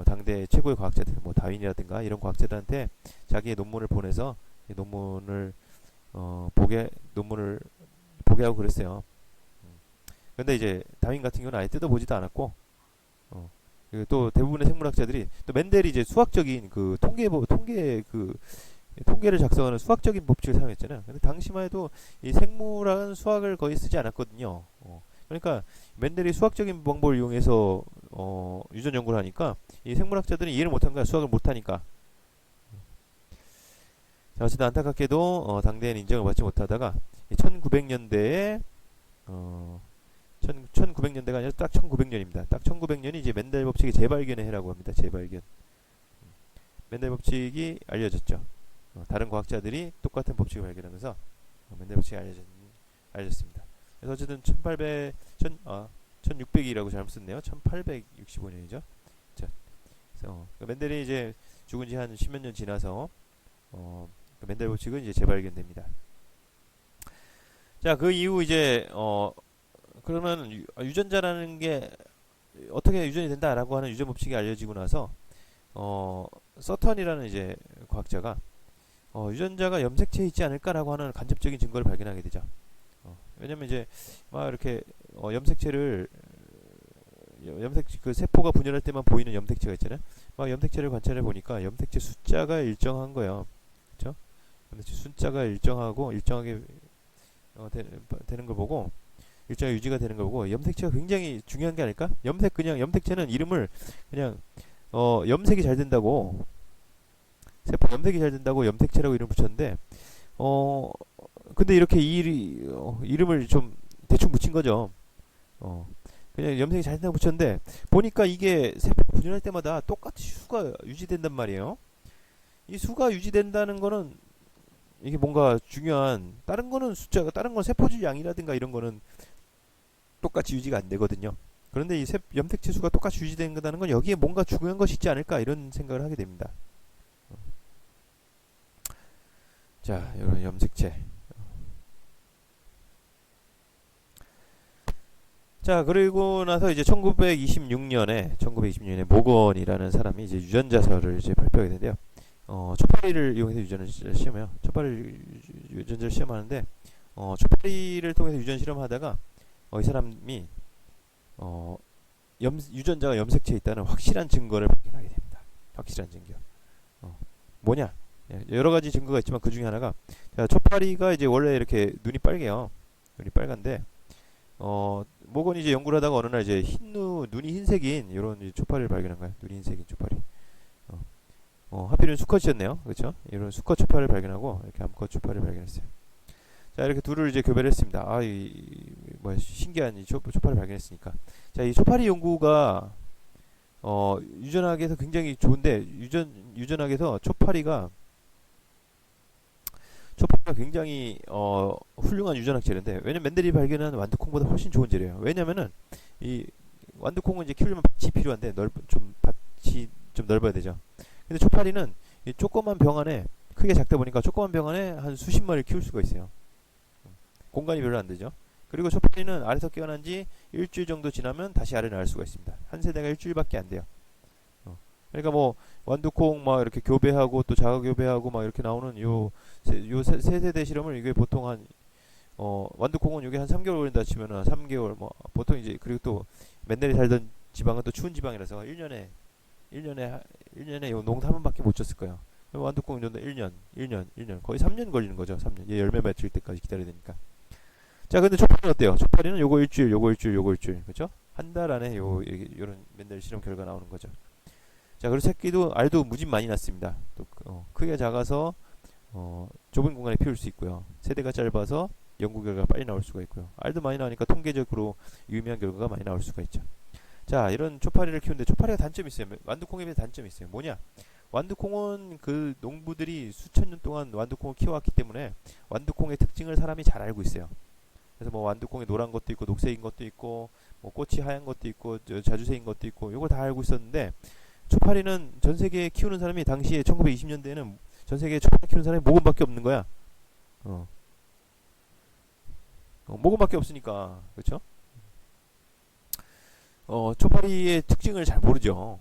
당대 최고의 과학자들, 뭐 다윈이라든가 이런 과학자들한테 자기의 논문을 보내서 이 논문을 보게 하고 그랬어요. 근데 이제 다윈 같은 경우는 아예 뜯어보지도 않았고, 그리고 또 대부분의 생물학자들이 또 맨델이 이제 수학적인 그 통계를 작성하는 수학적인 법칙을 사용했잖아요. 근데 당시만 해도 이 생물학은 수학을 거의 쓰지 않았거든요. 그러니까 맨델이 수학적인 방법을 이용해서 유전 연구를 하니까 이 생물학자들은 이해를 못한 거야. 수학을 못하니까. 자, 어쨌든 안타깝게도 당대에는 인정을 받지 못하다가 1900년대에 1900년대가 아니라 딱 1900년입니다. 딱 1900년이 이제 맨델 법칙의 재발견의 해라고 합니다. 재발견. 맨델 법칙이 알려졌죠. 다른 과학자들이 똑같은 법칙을 발견하면서 맨델 법칙이 알려졌습니다. 그래서 어쨌든 1600이라고 잘못 썼네요. 1865년이죠. 자, 그래서 맨델이 이제 죽은 지 한 10몇 년 지나서 맨델 법칙은 이제 재발견됩니다. 자, 그 이후 이제 그러면 유전자라는 게 어떻게 유전이 된다라고 하는 유전 법칙이 알려지고 나서 서턴이라는 이제 과학자가 유전자가 염색체에 있지 않을까라고 하는 간접적인 증거를 발견하게 되죠. 왜냐면 이제 막 이렇게 그 세포가 분열할 때만 보이는 염색체가 있잖아요. 막 염색체를 관찰해 보니까 염색체 숫자가 일정한 거예요. 그렇죠? 염색체 숫자가 일정하게 되는 걸 보고 일정하게 유지가 되는 걸 보고 염색체가 굉장히 중요한 게 아닐까? 염색체는 이름을 그냥 염색이 잘 된다고 세포 염색이 잘 된다고 염색체라고 이름 붙였는데 근데 이렇게 이름을 좀 대충 붙인 거죠. 그냥 염색이 잘 된다고 붙였는데 보니까 이게 세포 분열할 때마다 똑같이 수가 유지된단 말이에요. 이 수가 유지된다는 거는 이게 뭔가 중요한 다른 거는 다른 건 세포질 양이라든가 이런 거는 똑같이 유지가 안 되거든요. 그런데 이 염색체 수가 똑같이 유지된다는 건 여기에 뭔가 중요한 것이 있지 않을까 이런 생각을 하게 됩니다. 자, 이런 염색체. 자, 그리고 나서 이제 1926년에 모건이라는 사람이 이제 유전자설을 이제 발표하게 되는데요. 초파리를 이용해서 유전을 시험해요. 유전자를 시험하는데 초파리를 통해서 유전 실험하다가 이 사람이 유전자가 염색체에 있다는 확실한 증거를 발견하게 됩니다. 확실한 증거. 뭐냐? 여러 가지 증거가 있지만 그 중에 하나가 초파리가 이제 원래 이렇게 눈이 빨개요. 눈이 빨간데 모건이 이제 연구를 하다가 어느 날 이제 눈이 흰색인 이런 초파리를 발견한 거예요. 눈이 흰색인 초파리. 하필은 수컷이었네요. 그렇죠? 이런 수컷 초파리를 발견하고 이렇게 암컷 초파리를 발견했어요. 자, 이렇게 둘을 이제 교배했습니다. 신기한 이 초파리를 발견했으니까. 자, 이 초파리 연구가 유전학에서 굉장히 좋은데 유전학에서 초파리가 굉장히 훌륭한 유전학 재료인데 왜냐면 맨델이 발견한 완두콩보다 훨씬 좋은 재료예요. 왜냐면은 이 완두콩은 이제 키우려면 밭이 필요한데 밭이 좀 넓어야 되죠. 근데 초파리는 이 조그만 병 안에 크게 작다 보니까 조그만 병 안에 한 수십 마리를 키울 수가 있어요. 공간이 별로 안 되죠. 그리고 초파리는 알에서 깨어난 지 일주일 정도 지나면 다시 알을 낳을 수가 있습니다. 한 세대가 일주일밖에 안 돼요. 그러니까 뭐 완두콩 막 이렇게 교배하고 또 자가 교배하고 막 이렇게 나오는 요 세세대 실험을 이게 보통 한 완두콩은 이게 한 3개월 걸린다 치면은 3개월 뭐 보통 이제 그리고 또 맨날이 살던 지방은 또 추운 지방이라서 1년에 1년에 요 농사 한 번밖에 못 줬을 거예요. 완두콩 정도 1년 거의 3년 걸리는 거죠. 3년. 얘 열매 맺을 때까지 기다려야 되니까. 자, 근데 초파리는 어때요? 초파리는 요거 일주일, 요거 일주일, 요거 일주일. 그렇죠? 한 달 안에 요런 맨날 실험 결과 나오는 거죠. 자, 그리고 새끼도 알도 무진 많이 났습니다. 또 크기가 작아서 좁은 공간에 피울 수 있고요. 세대가 짧아서 연구 결과가 빨리 나올 수가 있고요. 알도 많이 나오니까 통계적으로 유의미한 결과가 많이 나올 수가 있죠. 자, 이런 초파리를 키우는데 초파리가 단점이 있어요. 완두콩에 비해 단점이 있어요. 뭐냐? 완두콩은 그 농부들이 수천 년 동안 완두콩을 키워왔기 때문에 완두콩의 특징을 사람이 잘 알고 있어요. 그래서 뭐 완두콩이 노란 것도 있고 녹색인 것도 있고 뭐 꽃이 하얀 것도 있고 자주색인 것도 있고 요걸 다 알고 있었는데 초파리는 전 세계에 키우는 사람이 당시에 1920년대에는 전 세계에 초파리 키우는 사람이 모금밖에 없는 거야. 어. 모금밖에 없으니까 그렇죠? 초파리의 특징을 잘 모르죠.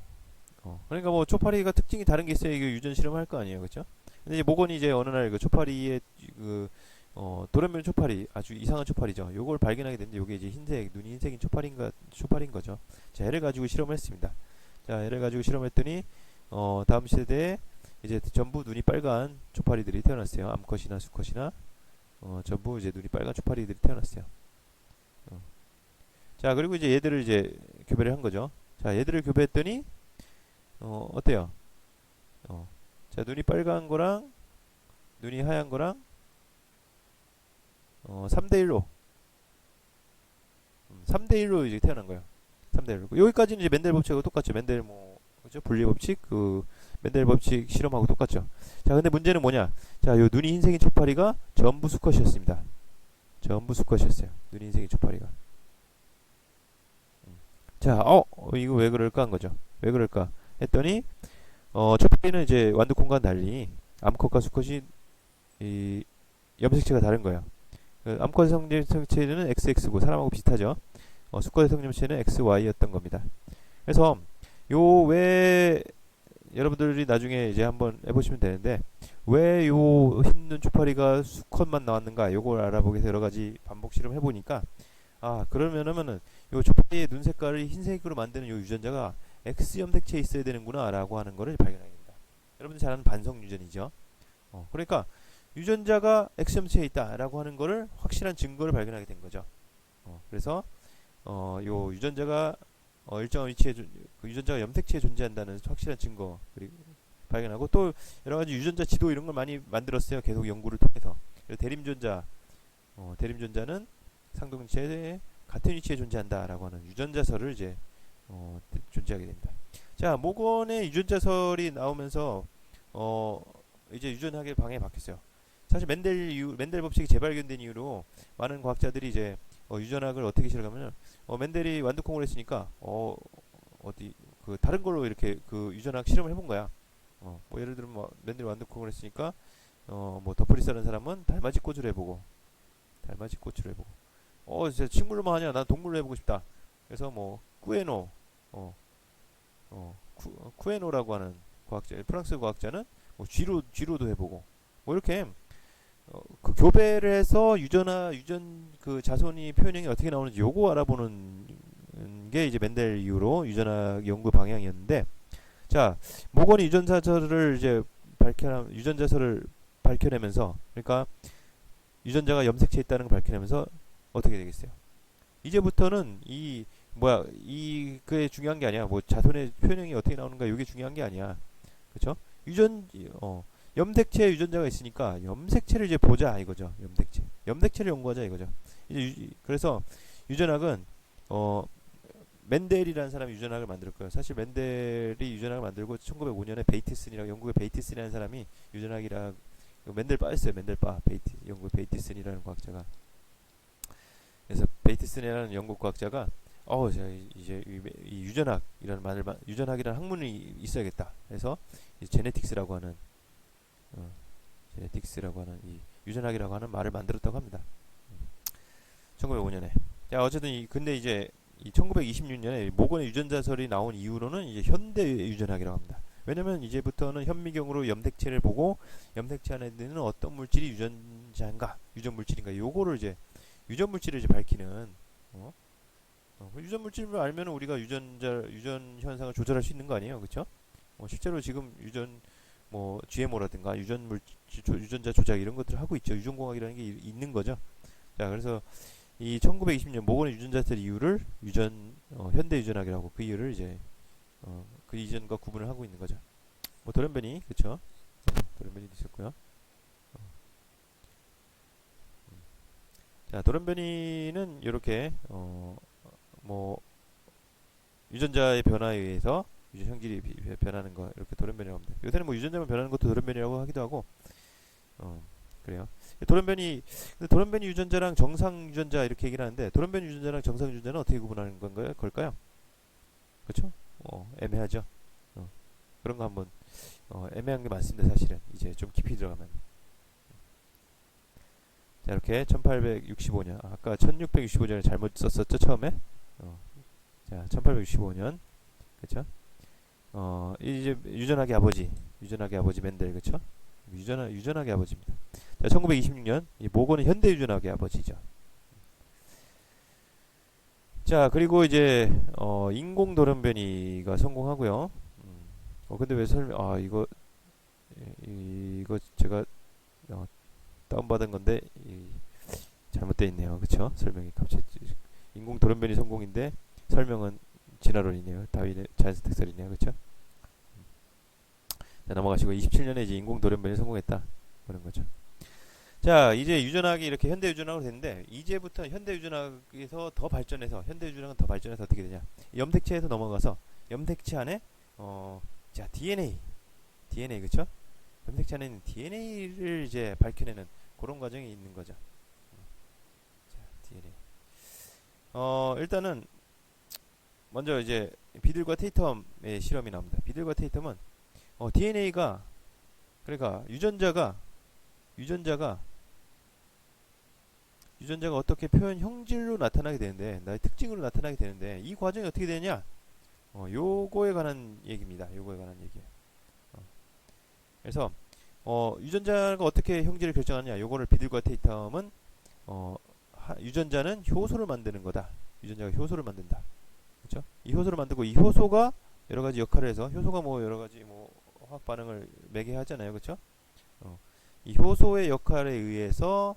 그러니까 뭐 초파리가 특징이 다른 게 있어야 이거 유전 실험할 거 아니에요, 그렇죠? 근데 이제 모건이 이제 어느 날 그 초파리의 그 돌연변 초파리 아주 이상한 초파리죠. 요걸 발견하게 됐는데 요게 이제 흰색 눈이 흰색인 초파리인 거죠. 자, 얘를 가지고 실험을 했습니다. 자, 얘를 가지고 실험했더니 다음 세대에 이제 전부 눈이 빨간 초파리들이 태어났어요. 암컷이나 수컷이나 전부 이제 눈이 빨간 초파리들이 태어났어요. 어. 자, 그리고 이제 얘들을 이제 교배를 한 거죠. 자, 얘들을 교배했더니 어때요? 자, 눈이 빨간 거랑 눈이 하얀 거랑 3대1로 3대1로 이제 태어난 거예요. 3대1로. 여기까지는 이제 맨델 법칙하고 똑같죠. 맨델 뭐 그죠? 분리 법칙 그 맨델 법칙 실험하고 똑같죠. 자, 근데 문제는 뭐냐? 자, 요 눈이 흰색인 초파리가 전부 수컷이었습니다. 전부 수컷이었어요. 눈이 흰색인 초파리가. 자, 이거 왜 그럴까 한 거죠. 왜 그럴까 했더니 초파리는 이제 완두콩과 달리 암컷과 수컷이 이 염색체가 다른 거예요. 그 암컷의 성체는 XX고 사람하고 비슷하죠. 수컷의 성체는 XY였던 겁니다. 그래서 요 왜 여러분들이 나중에 이제 한번 해보시면 되는데 왜 요 흰눈 초파리가 수컷만 나왔는가 요걸 알아보기 위해서 여러 가지 반복 실험 해보니까 그러면은 요 초파리의 눈 색깔을 흰색으로 만드는 요 유전자가 X 염색체에 있어야 되는구나 라고 하는 거를 발견하게 됩니다. 여러분들 잘 아는 반성 유전이죠. 그러니까 유전자가 X 염색체에 있다 라고 하는 거를 확실한 증거를 발견하게 된 거죠. 그래서 요 유전자가 일정한 위치에 그 유전자가 염색체에 존재한다는 확실한 증거 그리고 발견하고 또 여러 가지 유전자 지도 이런 걸 많이 만들었어요. 계속 연구를 통해서. 대림전자는 상동체에 같은 위치에 존재한다라고 하는 유전자설을 이제 존재하게 됩니다. 자, 모건의 유전자설이 나오면서 이제 유전학의 방향이 바뀌었어요. 사실 맨델 법칙이 재발견된 이후로 많은 과학자들이 이제 유전학을 어떻게 실험하면 맨델이 완두콩을 했으니까 어디 그 다른 걸로 이렇게 그 유전학 실험을 해본 거야. 뭐 예를 들면 뭐 맨델이 완두콩을 했으니까 뭐 더프리스라는 사람은 달맞이 꽃을 해보고 진짜 식물로만 하냐? 난 동물로 해보고 싶다. 그래서 뭐 쿠에노라고 하는 과학자, 프랑스 과학자는 뭐 쥐로도 해보고 뭐 이렇게 그 교배를 해서 유전 그 자손이 표현형이 어떻게 나오는지 요거 알아보는 게 이제 맨델 이후로 유전학 연구 방향이었는데 자, 모건이 유전자설을 밝혀내면서 그러니까 유전자가 염색체에 있다는 걸 밝혀내면서 어떻게 되겠어요? 이제부터는 그게 중요한 게 아니야. 뭐 자손의 표현형이 어떻게 나오는가 이게 중요한 게 아니야. 그렇죠? 염색체 유전자가 있으니까 염색체를 이제 보자 이거죠. 염색체를 연구하자 이거죠. 그래서 유전학은 맨델이라는 사람이 유전학을 만들 거예요. 사실 맨델이 유전학을 만들고 1905년에 영국의 베이티슨이라는 사람이 유전학이라 맨델 바였어요. 영국의 베이티슨이라는 과학자가. 그래서 베이티슨이라는 영국 과학자가 이제 이 유전학이라는 학문이 있어야겠다. 그래서 제네틱스라고 하는 이 유전학이라고 하는 말을 만들었다고 합니다. 1905년에. 자, 어쨌든 근데 이제 이 1926년에 모건의 유전자설이 나온 이후로는 이제 현대 유전학이라고 합니다. 왜냐면 이제부터는 현미경으로 염색체를 보고 염색체 안에 있는 어떤 물질이 유전자인가, 유전 물질인가, 요거를 이제 유전 물질을 이제 밝히는 어? 유전 물질을 알면 우리가 유전 현상을 조절할 수 있는 거 아니에요, 그렇죠? 실제로 지금 유전 뭐 GMO라든가 유전자 조작 이런 것들을 하고 있죠. 유전공학이라는 게 있는 거죠. 자, 그래서 이 1920년 모건의 유전자들 이유를 현대 유전학이라고 그 이유를 이제 그 이전과 구분을 하고 있는 거죠. 뭐 돌연변이 그쵸? 돌연변이도 있었고요. 자, 돌연변이는 이렇게 뭐 유전자의 변화에 의해서 유전 형질이 변하는 거 이렇게 돌연변이라고 합니다. 요새는 뭐 유전자만 변하는 것도 돌연변이라고 하기도 하고 그래요. 돌연변이 유전자랑 정상 유전자 이렇게 얘기를 하는데 돌연변이 유전자랑 정상 유전자는 어떻게 구분하는 건가요? 걸까요? 그렇죠? 애매하죠. 그런 거 한번 애매한 게 많습니다. 사실은 이제 좀 깊이 들어가면. 자, 이렇게 1865년 아까 1665년에 잘못 썼었죠 처음에. 자, 1865년 그렇죠? 이제 유전학의 아버지 멘델 그렇죠? 유전학의 아버지입니다. 자, 1926년 이 모건은 현대 유전학의 아버지죠. 자, 그리고 이제 인공 돌연변이가 성공하고요. 근데 왜 이거 제가 다운받은 건데 잘못되어 있네요. 그쵸? 설명이 갑자기 인공 돌연변이 성공인데 설명은 진화론이네요. 다윈의 자연스 특설이네요. 그쵸? 자, 넘어가시고 27년에 이제 인공 돌연변이 성공했다. 그런 거죠. 자, 이제 유전학이 이렇게 현대 유전학으로 됐는데 이제부터 현대 유전학에서 더 발전해서 현대 유전학은 더 발전해서 어떻게 되냐? 염색체에서 넘어가서 염색체 안에 자, DNA 그쵸? 염색체 안에 있는 DNA를 이제 밝혀내는 그런 과정이 있는 거죠. 자, DNA. 일단은 먼저 이제 비들과 테이텀의 실험이 나옵니다. 비들과 테이텀은 DNA가 그러니까 유전자가 어떻게 표현 형질로 나타나게 되는데 나의 특징으로 나타나게 되는데 이 과정이 어떻게 되냐? 요거에 관한 얘기입니다. 요거에 관한 얘기예요. 그래서 유전자가 어떻게 형질을 결정하느냐? 요거를 비들과 테이텀은 유전자는 효소를 만드는 거다. 유전자가 효소를 만든다. 그렇죠? 이 효소를 만들고 이 효소가 여러 가지 역할을 해서 효소가 뭐 여러 가지 뭐 화학 반응을 매개 하잖아요. 그렇죠? 이 효소의 역할에 의해서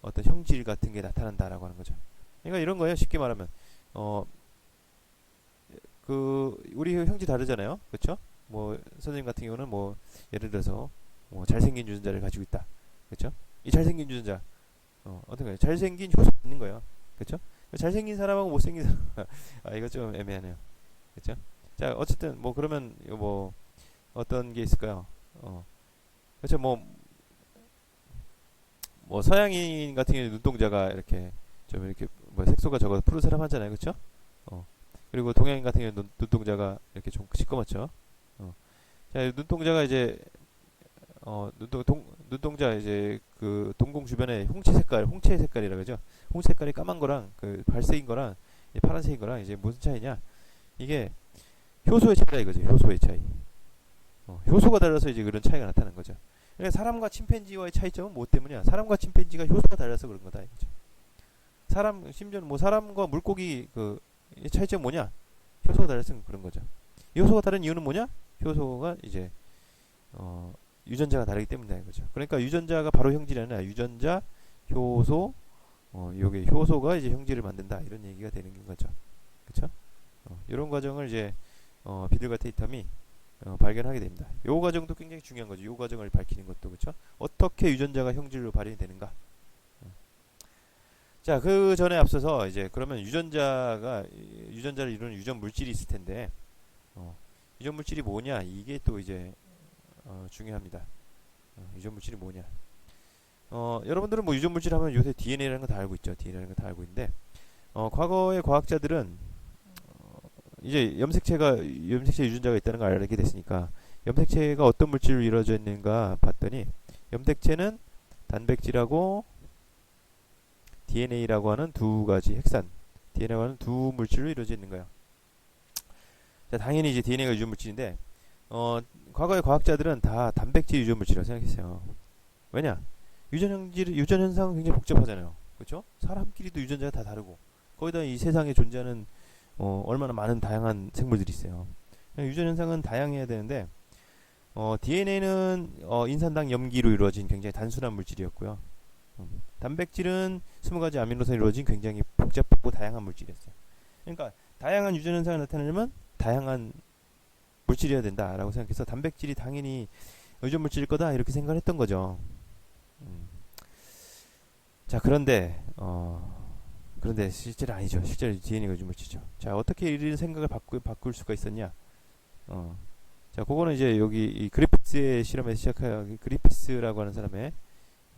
어떤 형질 같은 게 나타난다라고 하는 거죠. 그러니까 이런 거예요. 쉽게 말하면 우리 형질 다르잖아요. 그렇죠? 뭐 선생님 같은 경우는 뭐 예를 들어서 뭐 잘생긴 유전자를 가지고 있다. 그렇죠? 이 잘생긴 유전자 어떤 거예요? 잘생긴 효소 있는 거예요. 그렇죠? 잘생긴 사람하고 못생긴 사람 이거 좀 애매하네요. 그렇죠? 자, 어쨌든 뭐 그러면 뭐 어떤 게 있을까요? 그렇죠? 뭐 서양인 같은 경우 눈동자가 이렇게 좀 이렇게 뭐 색소가 적어서 푸르스름 하잖아요. 그렇죠? 그리고 동양인 같은 경우 눈동자가 이렇게 좀 시꺼멓죠. 자, 눈동자가 이제 눈동자 이제 그 동공 주변에 홍채 색깔이라 그러죠. 홍채 색깔이 까만 거랑 그 발색인 거랑 파란색인 거랑 이제 무슨 차이냐? 이게 효소의 차이다 이거죠. 효소의 차이. 효소가 달라서 이제 그런 차이가 나타나는 거죠. 그러니까 사람과 침팬지와의 차이점은 뭐 때문이야? 사람과 침팬지가 효소가 달라서 그런 거다 이거죠. 심지어는 뭐 사람과 물고기 그 차이점 뭐냐? 효소가 달라서 그런 거죠. 효소가 다른 이유는 뭐냐? 효소가 이제 유전자가 다르기 때문이다 이거죠. 그러니까 유전자가 바로 형질이 아니라 유전자, 효소, 요게 효소가 이제 형질을 만든다 이런 얘기가 되는 거죠. 그렇죠? 이런 과정을 이제 비들과 테이텀이 발견하게 됩니다. 요 과정도 굉장히 중요한 거죠. 요 과정을 밝히는 것도 그렇죠. 어떻게 유전자가 형질로 발현이 되는가? 자, 그 전에 앞서서 이제 그러면 유전자를 이루는 유전 물질이 있을 텐데 유전 물질이 뭐냐? 이게 또 이제 중요합니다. 유전 물질이 뭐냐? 여러분들은 뭐 유전 물질 하면 요새 DNA라는 거 다 알고 있죠. DNA라는 거 다 알고 있는데 과거의 과학자들은 이제 염색체 유전자가 있다는 걸 알게 됐으니까 염색체가 어떤 물질로 이루어져 있는가 봤더니 염색체는 단백질하고 DNA라고 하는 두 가지 DNA라고 하는 두 물질로 이루어져 있는 거예요. 자, 당연히 이제 DNA가 유전 물질인데 어, 과거의 과학자들은 다 단백질 유전 물질이라고 생각했어요. 왜냐? 유전 현상은 굉장히 복잡하잖아요. 그렇죠? 사람끼리도 유전자가 다 다르고 거기다 이 세상에 존재하는 얼마나 많은 다양한 생물들이 있어요. 유전 현상은 다양해야 되는데 DNA는 인산당 염기로 이루어진 굉장히 단순한 물질이었고요. 단백질은 20가지 아미노산으로 이루어진 굉장히 복잡하고 다양한 물질이었어요. 그러니까 다양한 유전 현상을 나타내려면 다양한 물질이어야 된다라고 생각해서 단백질이 당연히 유전 물질일 거다 이렇게 생각을 했던 거죠. 음. 자, 그런데 실제로 아니죠. 실제로 DNA가 유전 물질이죠. 자, 어떻게 이런 생각을 바꿀 수가 있었냐? 어, 자, 그거는 이제 여기 이 그리피스의 실험에서 그리피스라고 하는 사람의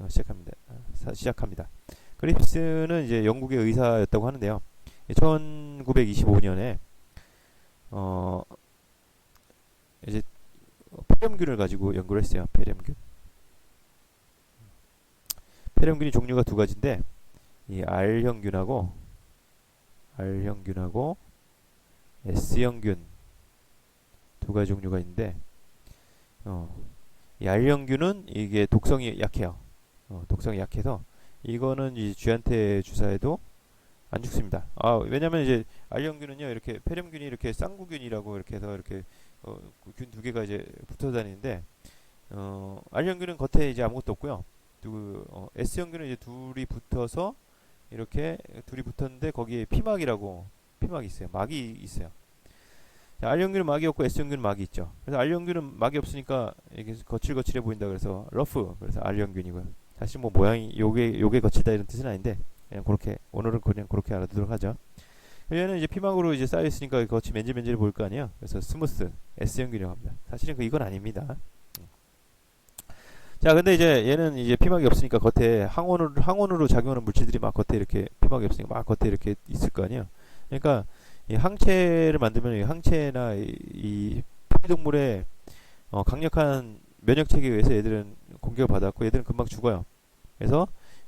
시작합니다. 그리피스는 이제 영국의 의사였다고 하는데요. 1925년에 어, 이제 폐렴균을 가지고 연구를 했어요. 폐렴균이 종류가 두 가지인데 이 R형균하고 S형균 두 가지 종류가 있는데 이 R형균은 이게 독성이 약해요. 독성이 약해서 이거는 이 쥐한테 주사해도 안 죽습니다. 왜냐면 이제 R형균은요 이렇게 폐렴균이 이렇게 쌍구균이라고 이렇게 해서 이렇게 균 두 개가 이제 붙어 다니는데 R형균은 겉에 이제 아무것도 없고요. S형균은 이제 둘이 붙었는데 거기에 피막이 있어요. 막이 있어요. 자, R형균은 막이 없고 S형균은 막이 있죠. 그래서 R형균은 막이 없으니까 이게 거칠거칠해 보인다 그래서 러프 그래서 R형균이고요. 사실 뭐 모양이 요게 거칠다 이런 뜻은 아닌데 오늘은 그냥 그렇게 알아두도록 하죠. 얘는 이제 피막으로 이제 쌓여 있으니까 겉이 맨질맨질해 보일 거 아니에요. 그래서 스무스 S형균이라고 합니다. 사실은 이건 아닙니다. 자, 근데 이제 얘는 이제 피막이 없으니까 겉에 항원으로 작용하는 물질들이 막 겉에 이렇게 피막이 없으니까 막 겉에 이렇게 있을 거 아니에요. 그러니까 이 항체를 만들면 이 항체나 이 포유동물의 강력한 면역 체계에 의해서 얘들은 공격을 받았고 얘들은 금방 죽어요. 그래서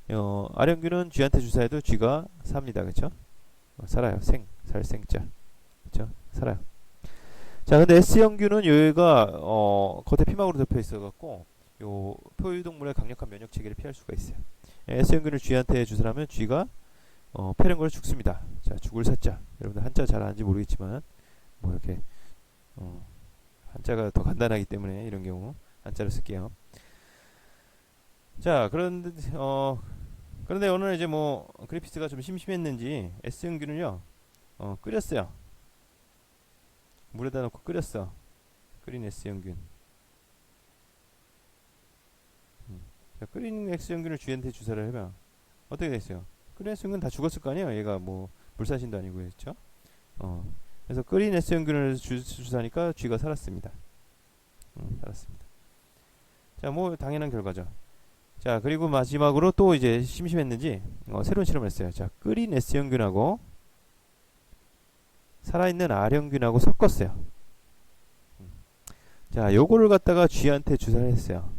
R형균은 쥐한테 주사해도 쥐가 삽니다. 그렇죠? 살아요. 살생자. 그렇죠? 살아요. 자, 근데 S형균은 얘가 겉에 피막으로 덮여 있어 갖고 요 포유동물의 강력한 면역 체계를 피할 수가 있어요. S형균을 쥐한테 주사하면 쥐가 폐렴으로 죽습니다. 자, 죽을 사자. 여러분들 한자 잘 아는지 모르겠지만 뭐 이렇게 한자가 더 간단하기 때문에 이런 경우 한자를 쓸게요. 자, 그런데 오늘 이제 뭐 그리피스가 좀 심심했는지 S형균을요 끓였어요. 물에다 넣고 끓였어. 끓인 S형균. 자, 끓인 S형균을 쥐한테 주사를 해봐. 어떻게 됐어요? 끓인 S형균 다 죽었을 거 아니에요? 얘가 뭐 물사신도 아니고 그렇죠? 그래서 끓인 S형균을 주사하니까 쥐가 살았습니다. 살았습니다. 자, 뭐 당연한 결과죠. 자, 그리고 마지막으로 또 이제 심심했는지 새로운 실험을 했어요. 자, 끓인 S형균하고 살아있는 R형균하고 섞었어요. 자, 요거를 갖다가 쥐한테 주사를 했어요.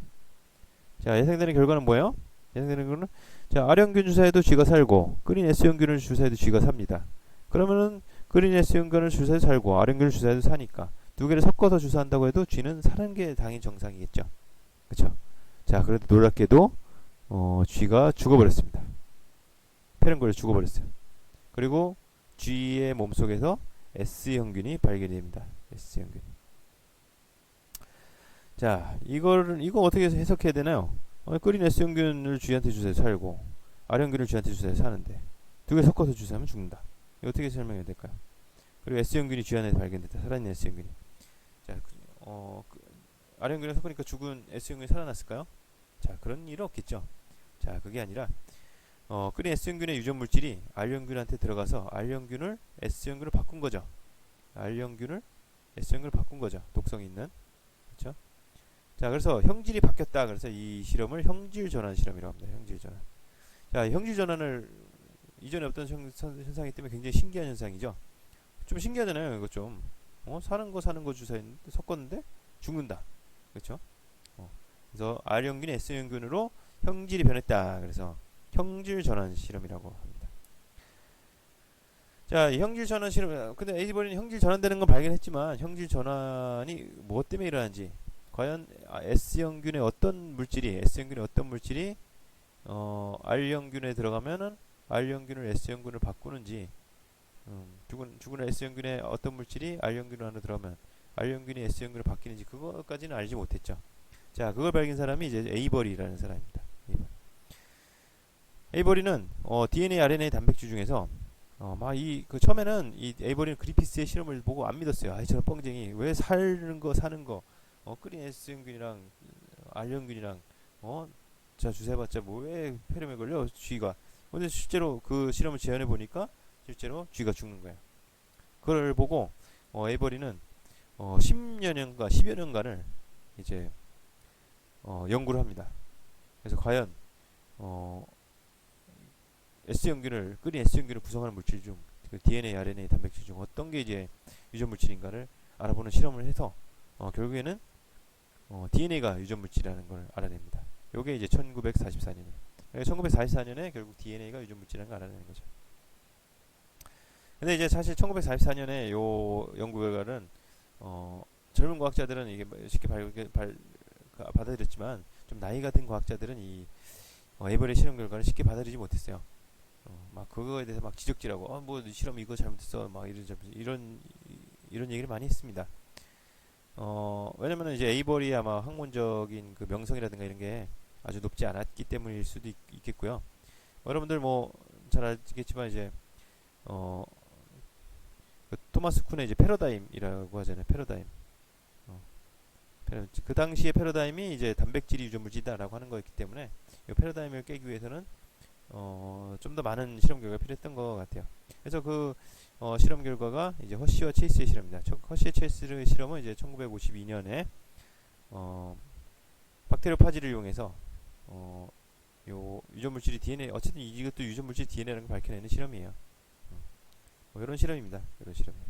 자, 예상되는 결과는 뭐예요? 예상되는 결과는 자, R형균 주사해도 쥐가 살고 끓인 S형균을 주사해도 쥐가 삽니다. 그러면은 끓인 S형균을 주사해도 살고 R형균을 주사해도 사니까 두 개를 섞어서 주사한다고 해도 쥐는 사는 게 당연히 정상이겠죠. 그렇죠? 자, 그래도 놀랍게도 쥐가 죽어버렸습니다. 폐렴 죽어버렸어요. 그리고 쥐의 몸속에서 S형균이 발견이 됩니다. S형균. 자, 이거 어떻게 해석해야 되나요? 끓인 S형균을 쥐한테 주사해서 살고 R형균을 쥐한테 주사해서 사는데 두 개 섞어서 주사하면 죽는다. 이거 어떻게 설명해야 될까요? 그리고 S형균이 쥐 안에 발견됐다. 살아있는 S형균이. 자, R형균을 섞으니까 죽은 S형균이 살아났을까요? 자, 그런 일은 없겠죠. 자, 그게 아니라 끓인 S형균의 유전 물질이 R형균한테 들어가서 R형균을 S형균을 바꾼 거죠. R형균을 S형균을 바꾼 거죠. 독성이 있는. 그렇죠? 자, 그래서 형질이 바뀌었다. 그래서 이 실험을 형질 전환 실험이라고 합니다. 형질 전환. 자, 형질 전환을 이전에 없던 현상이기 때문에 굉장히 신기한 현상이죠. 좀 신기하잖아요. 이거 좀 사는 거 주사했는데 섞었는데 죽는다. 그렇죠? 그래서 R형균이 S형균으로 형질이 변했다. 그래서 형질 전환 실험이라고 합니다. 자, 이 형질 전환 실험, 근데 에이버리는 형질 전환되는 건 발견했지만 형질 전환이 무엇 때문에 일어나는지, 과연 S형균의 어떤 물질이 R형균에 들어가면은 R형균을 S형균을 바꾸는지, 죽은 S형균의 어떤 물질이 R형균 안으로 들어가면 R형균이 S형균을 바뀌는지 그거까지는 알지 못했죠. 자, 그걸 발견한 사람이 이제 에이버리라는 사람입니다. 에이버리는 DNA, RNA 단백질 중에서 막 그 처음에는 이 에이버리는 그리피스의 실험을 보고 안 믿었어요. 아이 저런 뻥쟁이 왜 사는 거 끓인 S형균이랑 R형균이랑 자 주사해봤자 뭐 왜 폐렴에 걸려 쥐가. 근데 실제로 그 실험을 재현해 보니까 실제로 쥐가 죽는 거예요. 그걸 보고 에이버리는 10년인가 10여 년간을 이제 연구를 합니다. 그래서 과연 끓인 S형균을 구성하는 물질 중, 그 DNA, RNA, 단백질 중 어떤 게 이제 유전 물질인가를 알아보는 실험을 해서 결국에는 DNA가 유전 물질이라는 걸 알아냅니다. 요게 이제 1944년에. 1944년에 결국 DNA가 유전 물질이라는 걸 알아내는 거죠. 근데 이제 사실 1944년에 요 연구 결과는 젊은 과학자들은 이게 쉽게 받아들였지만 좀 나이가 든 과학자들은 이 에이버리 실험 결과를 쉽게 받아들이지 못했어요. 막 그거에 대해서 막 지적질하고 뭐 실험 이거 잘못했어 막 이런 얘기를 많이 했습니다. 왜냐면은 이제 에이버리 아마 학문적인 그 명성이라든가 이런 게 아주 높지 않았기 때문일 수도 있겠고요. 여러분들 뭐 잘 알겠지만 이제 그 토마스 쿤의 이제 패러다임이라고 하잖아요. 패러다임. 그 당시의 패러다임이 이제 단백질이 유전물질이다라고 하는 거였기 때문에 이 패러다임을 깨기 위해서는 좀 더 많은 실험 결과가 필요했던 것 같아요. 그래서 그 실험 결과가 이제 허쉬와 체이스의 실험입니다. 허쉬와 체이스의 실험은 이제 1952년에 박테리오 파지를 이용해서 요 유전물질이 DNA, 어쨌든 이것도 유전물질 DNA라는 걸 밝혀내는 실험이에요. 뭐 이런 실험입니다. 이런 실험이에요.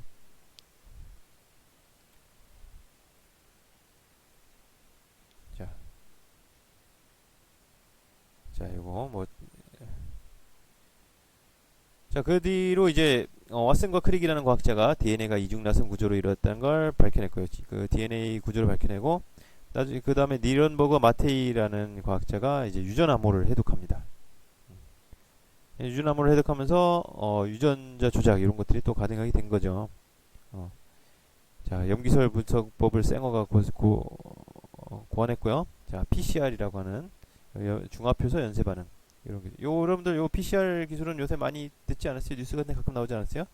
자, 요거 뭐 자, 그 뒤로 이제 왓슨과 크릭이라는 과학자가 DNA가 이중나선 구조로 이루어졌다는 걸 밝혀냈고요. 그 DNA 구조를 밝혀내고 나중에 그 다음에 니런버그 마테이라는 과학자가 이제 유전 암호를 해독합니다. 유전 암호를 해독하면서 유전자 조작 이런 것들이 또 가능하게 된 거죠. 자, 염기설 분석법을 쌩어가 고안했고요. 자, PCR이라고 하는 중합효소 연쇄 반응. 이런 게. 여러분들 요 PCR 기술은 요새 많이 듣지 않았어요? 뉴스 같은 데 가끔 나오지 않았어요?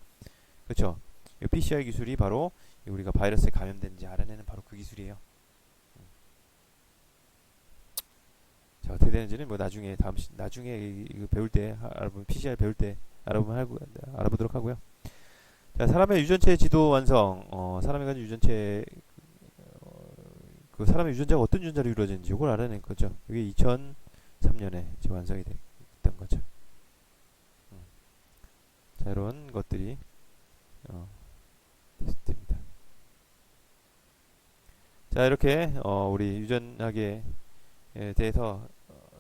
그렇죠? 요 PCR 기술이 바로 우리가 바이러스에 감염된지 알아내는 바로 그 기술이에요. 자, 어떻게 되는지는 뭐 나중에 이거 배울 때 알아보면 PCR 배울 때 알아보도록 하고요. 자, 사람의 유전체 지도 완성. 사람이 가진 유전체 그 사람의 유전자가 어떤 유전자로 이루어지는지 이걸 알아낸 거죠. 이게 2003년에 완성이 됐던 거죠. 자, 이런 것들이 됐습니다. 자, 이렇게 우리 유전학에 대해서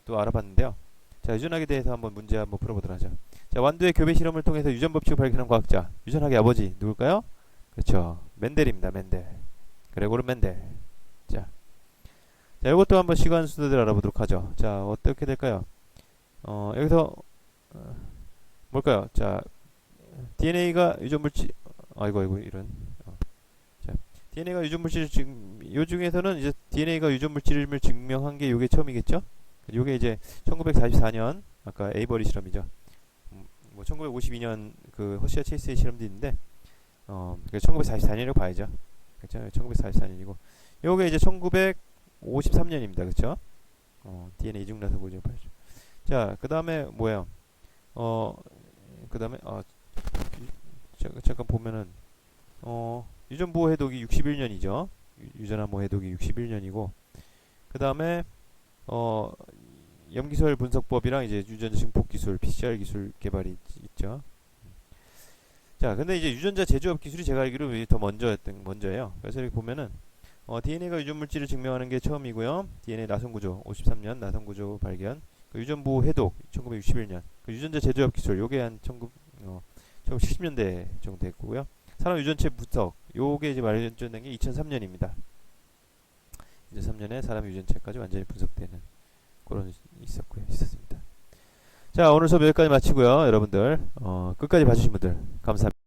또 알아봤는데요. 자, 유전학에 대해서 문제 한번 풀어보도록 하죠. 자, 완두의 교배 실험을 통해서 유전 법칙을 발견한 과학자, 유전학의 아버지 누굴까요? 그렇죠. 멘델입니다. 멘델. 그레고르 멘델. 자, 이것도 한번 시간 순서대로 알아보도록 하죠. 자, 어떻게 될까요? 여기서 뭘까요? 자, DNA가 유전물질, 아이고 이런. 자, DNA가 유전물질 요 중에서는 이제 DNA가 유전물질임을 증명한 게 요게 처음이겠죠? 요게 이제 1944년 아까 에이버리 실험이죠. 뭐 1952년 그 허쉬와 체이스의 실험도 있는데 1944년이라고 봐야죠. 그렇죠? 1944년이고 요게 이제 1953년입니다. 그렇죠? DNA 이중나선 구조 발전. 자, 그다음에 뭐예요? 그다음에 잠깐 보면은 유전보호 해독이 61년이죠. 유전암호 해독이 61년이고 그다음에 염기설 분석법이랑 이제 유전자 증폭 기술, PCR 기술 개발이 있죠. 자, 근데 이제 유전자 제조업 기술이 제가 알기로 더 먼저예요. 그래서 이렇게 보면은 DNA가 유전 물질을 증명하는 게 처음이고요. DNA 나선 구조 53년 나선 구조 발견. 그 유전보호 해독 1961년. 그 유전자 제조업 기술 요게 한 1970년대 정도 됐고요. 산업 유전체 분석 요게 이제 마련된 게 2003년입니다. 2003년에 사람 유전체까지 완전히 분석되는 그런 있었습니다. 자, 오늘 수업 여기까지 마치고요. 여러분들 끝까지 봐주신 분들 감사합니다.